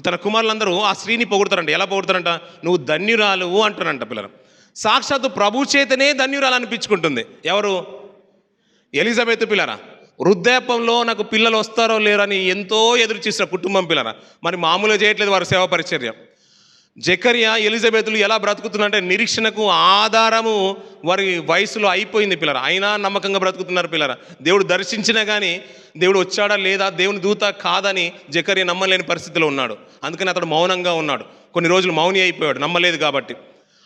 తన కుమారులందరూ ఆ స్త్రీని పొగుడతారంట. ఎలా పొగుడతారంట? నువ్వు ధన్యురాలు అంటారంట పిల్లలు. సాక్షాత్తు ప్రభు చేతనే ధన్యురాలు అనిపించుకుంటుంది. ఎవరు? ఎలిజబెత్ పిల్లరా. వృద్ధాప్యంలో నాకు పిల్లలు వస్తారో లేరని ఎంతో ఎదురు చూసిన కుటుంబం పిల్లరా. మరి మామూలుగా చేయట్లేదు వారి సేవా పరిచర్య. జకర్యా ఎలిజబెతులు ఎలా బ్రతుకుతున్నారంటే నిరీక్షణకు ఆధారము వారి వయసులో అయిపోయింది పిల్లరా. అయినా నమ్మకంగా బ్రతుకుతున్నారు పిల్లరా. దేవుడు దర్శించినా కానీ దేవుడు వచ్చాడా లేదా, దేవుని దూత కాదని జకర్యా నమ్మలేని పరిస్థితిలో ఉన్నాడు. అందుకని అతడు మౌనంగా ఉన్నాడు. కొన్ని రోజులు మౌని అయిపోయాడు, నమ్మలేదు కాబట్టి.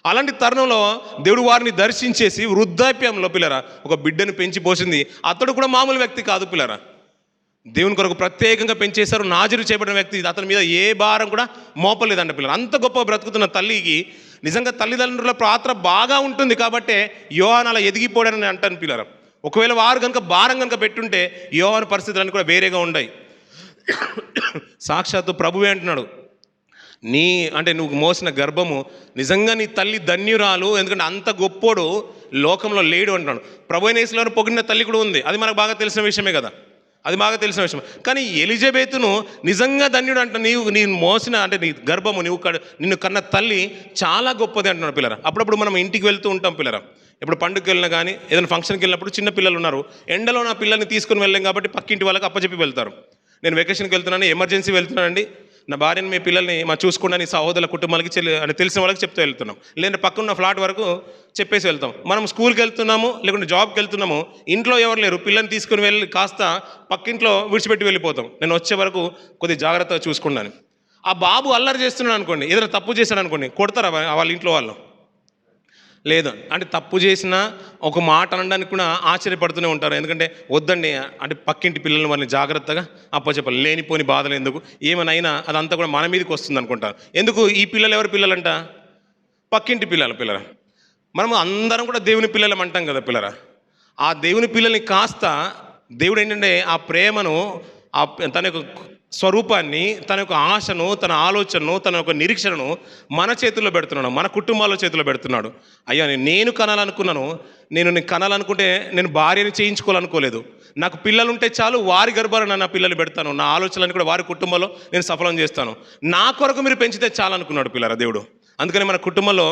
అలాంటి తరుణంలో దేవుడు వారిని దర్శించేసి వృద్ధాప్యంలో పిల్లరా ఒక బిడ్డను పెంచి పోసింది. అతడు కూడా మామూలు వ్యక్తి కాదు పిల్లరా. దేవుని కొరకు ప్రత్యేకంగా పెంచేశారు. నాజరు చేయబడిన వ్యక్తి, అతని మీద ఏ భారం కూడా మోపలేదంట పిల్లలు. అంత గొప్ప బ్రతుకుతున్న తల్లికి నిజంగా తల్లిదండ్రుల పాత్ర బాగా ఉంటుంది కాబట్టే యోహాను అలా ఎదిగిపోయాడని అంటాను పిల్లలు. ఒకవేళ వారు కనుక భారం కనుక పెట్టుంటే యోహాను పరిస్థితులన్నీ కూడా వేరేగా ఉన్నాయి. సాక్షాత్తు ప్రభువే అంటున్నాడు, నువ్వు మోసిన గర్భము నిజంగా నీ తల్లి ధన్యురాలు, ఎందుకంటే అంత గొప్పోడు లోకంలో లేడు అంటున్నాడు. ప్రభువైన యేసు వారు పొగిడిన తల్లి కూడా ఉంది, అది మనకు బాగా తెలిసిన విషయమే కదా, అది బాగా తెలిసిన విషయం. కానీ ఎలిజబెతును నిజంగా ధన్యుడు అంట. నీ మోసిన నీ గర్భము నిన్ను కన్న తల్లి చాలా గొప్పది అంటున్నాడు పిల్లరా. అప్పుడప్పుడు మనం ఇంటికి వెళ్తూ ఉంటాం పిల్లరా. ఇప్పుడు పండుగకి వెళ్ళినా కానీ ఏదైనా ఫంక్షన్కి వెళ్ళినప్పుడు చిన్న పిల్లలు ఉన్నారు, ఎండలో నా పిల్లల్ని తీసుకుని వెళ్ళాం కాబట్టి పక్కింటి వాళ్ళకి అప్పచెప్పి వెళ్తారు. నేను వెకేషన్కి వెళ్తున్నాను, ఎమర్జెన్సీ వెళ్తున్నానండి, నా భార్యని మీ పిల్లల్ని చూసుకుండా నీ సహోదరుల కుటుంబాలకి తెలిసిన వాళ్ళకి చెప్తూ వెళ్తున్నాం, లేదంటే పక్కన ఫ్లాట్ వరకు చెప్పేసి వెళ్తాం. మనం స్కూల్కి వెళ్తున్నాము లేకుంటే జాబ్కి వెళ్తున్నాము, ఇంట్లో ఎవరు లేరు, పిల్లల్ని తీసుకుని వెళ్ళి కాస్త పక్కింట్లో విడిచిపెట్టి వెళ్ళిపోతాం. నేను వచ్చే వరకు కొద్దిగా జాగ్రత్తగా చూసుకున్నాను. ఆ బాబు అల్లరి చేస్తున్నాడు అనుకోండి, ఏదైనా తప్పు చేశాడు అనుకోండి, కొడతారా వాళ్ళ ఇంట్లో వాళ్ళు? లేదు. తప్పు చేసినా ఒక మాట అనడానికి కూడా ఆశ్చర్యపడుతూనే ఉంటారు. ఎందుకంటే వద్దండి, పక్కింటి పిల్లల్ని వాళ్ళని జాగ్రత్తగా అప్పచెప్పాలి, లేనిపోని బాధలు ఎందుకు, ఏమైనా అదంతా కూడా మన మీదకి వస్తుంది అనుకుంటారు. ఎందుకు? ఈ పిల్లలు ఎవరు పిల్లలంట? పక్కింటి పిల్లల. మనము అందరం కూడా దేవుని పిల్లలం అంటాం కదా పిల్లరా. ఆ దేవుని పిల్లల్ని కాస్త దేవుడు ఏంటంటే ఆ ప్రేమను, తన యొక్క స్వరూపాన్ని, తన యొక్క ఆశను, తన ఆలోచనను, తన యొక్క నిరీక్షణను మన చేతుల్లో పెడుతున్నాడు, మన కుటుంబాల చేతుల్లో పెడుతున్నాడు. అయ్యా నేను కనాలనుకున్నాను, నేను కనాలనుకుంటే నేను భార్యని చేయించుకోవాలనుకోలేదు, నాకు పిల్లలుంటే చాలు, వారి గర్భాలను నా పిల్లలు పెడతాను, నా ఆలోచనలను కూడా వారి కుటుంబంలో నేను సఫలం చేస్తాను, నా కొరకు మీరు పెంచితే చాలు అనుకున్నాడు పిల్లరా దేవుడు. అందుకని మన కుటుంబంలో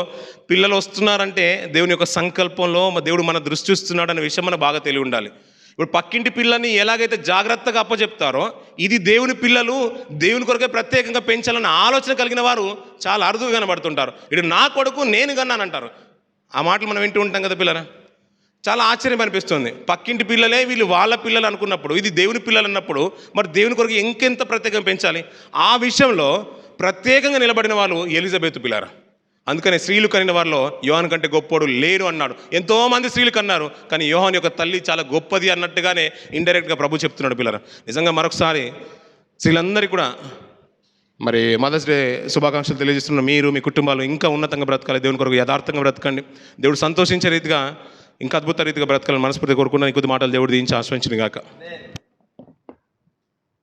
పిల్లలు వస్తున్నారంటే దేవుని యొక్క సంకల్పంలో దేవుడు మన దృష్టి చూస్తున్నాడు అనే విషయం మనకు బాగా తెలివి ఉండాలి. ఇప్పుడు పక్కింటి పిల్లల్ని ఎలాగైతే జాగ్రత్తగా అప్పచెప్తారో, ఇది దేవుని పిల్లలు దేవుని కొరకే ప్రత్యేకంగా పెంచాలన్న ఆలోచన కలిగిన వారు చాలా అరుదుగా కనబడుతుంటారు. ఇటు నా కొడుకు నేను కన్నానంటారు. ఆ మాటలు మనం వింటూ ఉంటాం కదా పిల్లరా. చాలా ఆశ్చర్యం అనిపిస్తుంది. పక్కింటి పిల్లలే వీళ్ళు వాళ్ళ పిల్లలు అనుకున్నప్పుడు, ఇది దేవుని పిల్లలు అన్నప్పుడు మరి దేవుని కొరకు ఇంకెంత ప్రత్యేకంగా పెంచాలి. ఆ విషయంలో ప్రత్యేకంగా నిలబడిన వాళ్ళు ఎలిజబెత్ పిల్లరా. అందుకని స్త్రీలు కనిన వారిలో యోహాను కంటే గొప్పోడు లేడు అన్నాడు. ఎంతోమంది స్త్రీలు కన్నారు, కానీ యోహాను యొక్క తల్లి చాలా గొప్పది అన్నట్టుగానే ఇండైరెక్ట్గా ప్రభు చెప్తున్నాడు పిల్లరా. నిజంగా మరొకసారి స్త్రీలందరికీ కూడా మరి మదర్స్ డే శుభాకాంక్షలు తెలియజేస్తున్న మీరు, మీ కుటుంబాలు ఇంకా ఉన్నతంగా బ్రతకాలి, దేవుని కొరకు యథార్థంగా బ్రతకండి, దేవుడు సంతోషించే రీతిగా ఇంకా అద్భుత రీతిగా బ్రతకాలని మనస్ఫూర్తిగా కోరుకున్నాను. కొద్ది మాటలు దేవుడు దీవించి ఆశ్రయించిన గాక.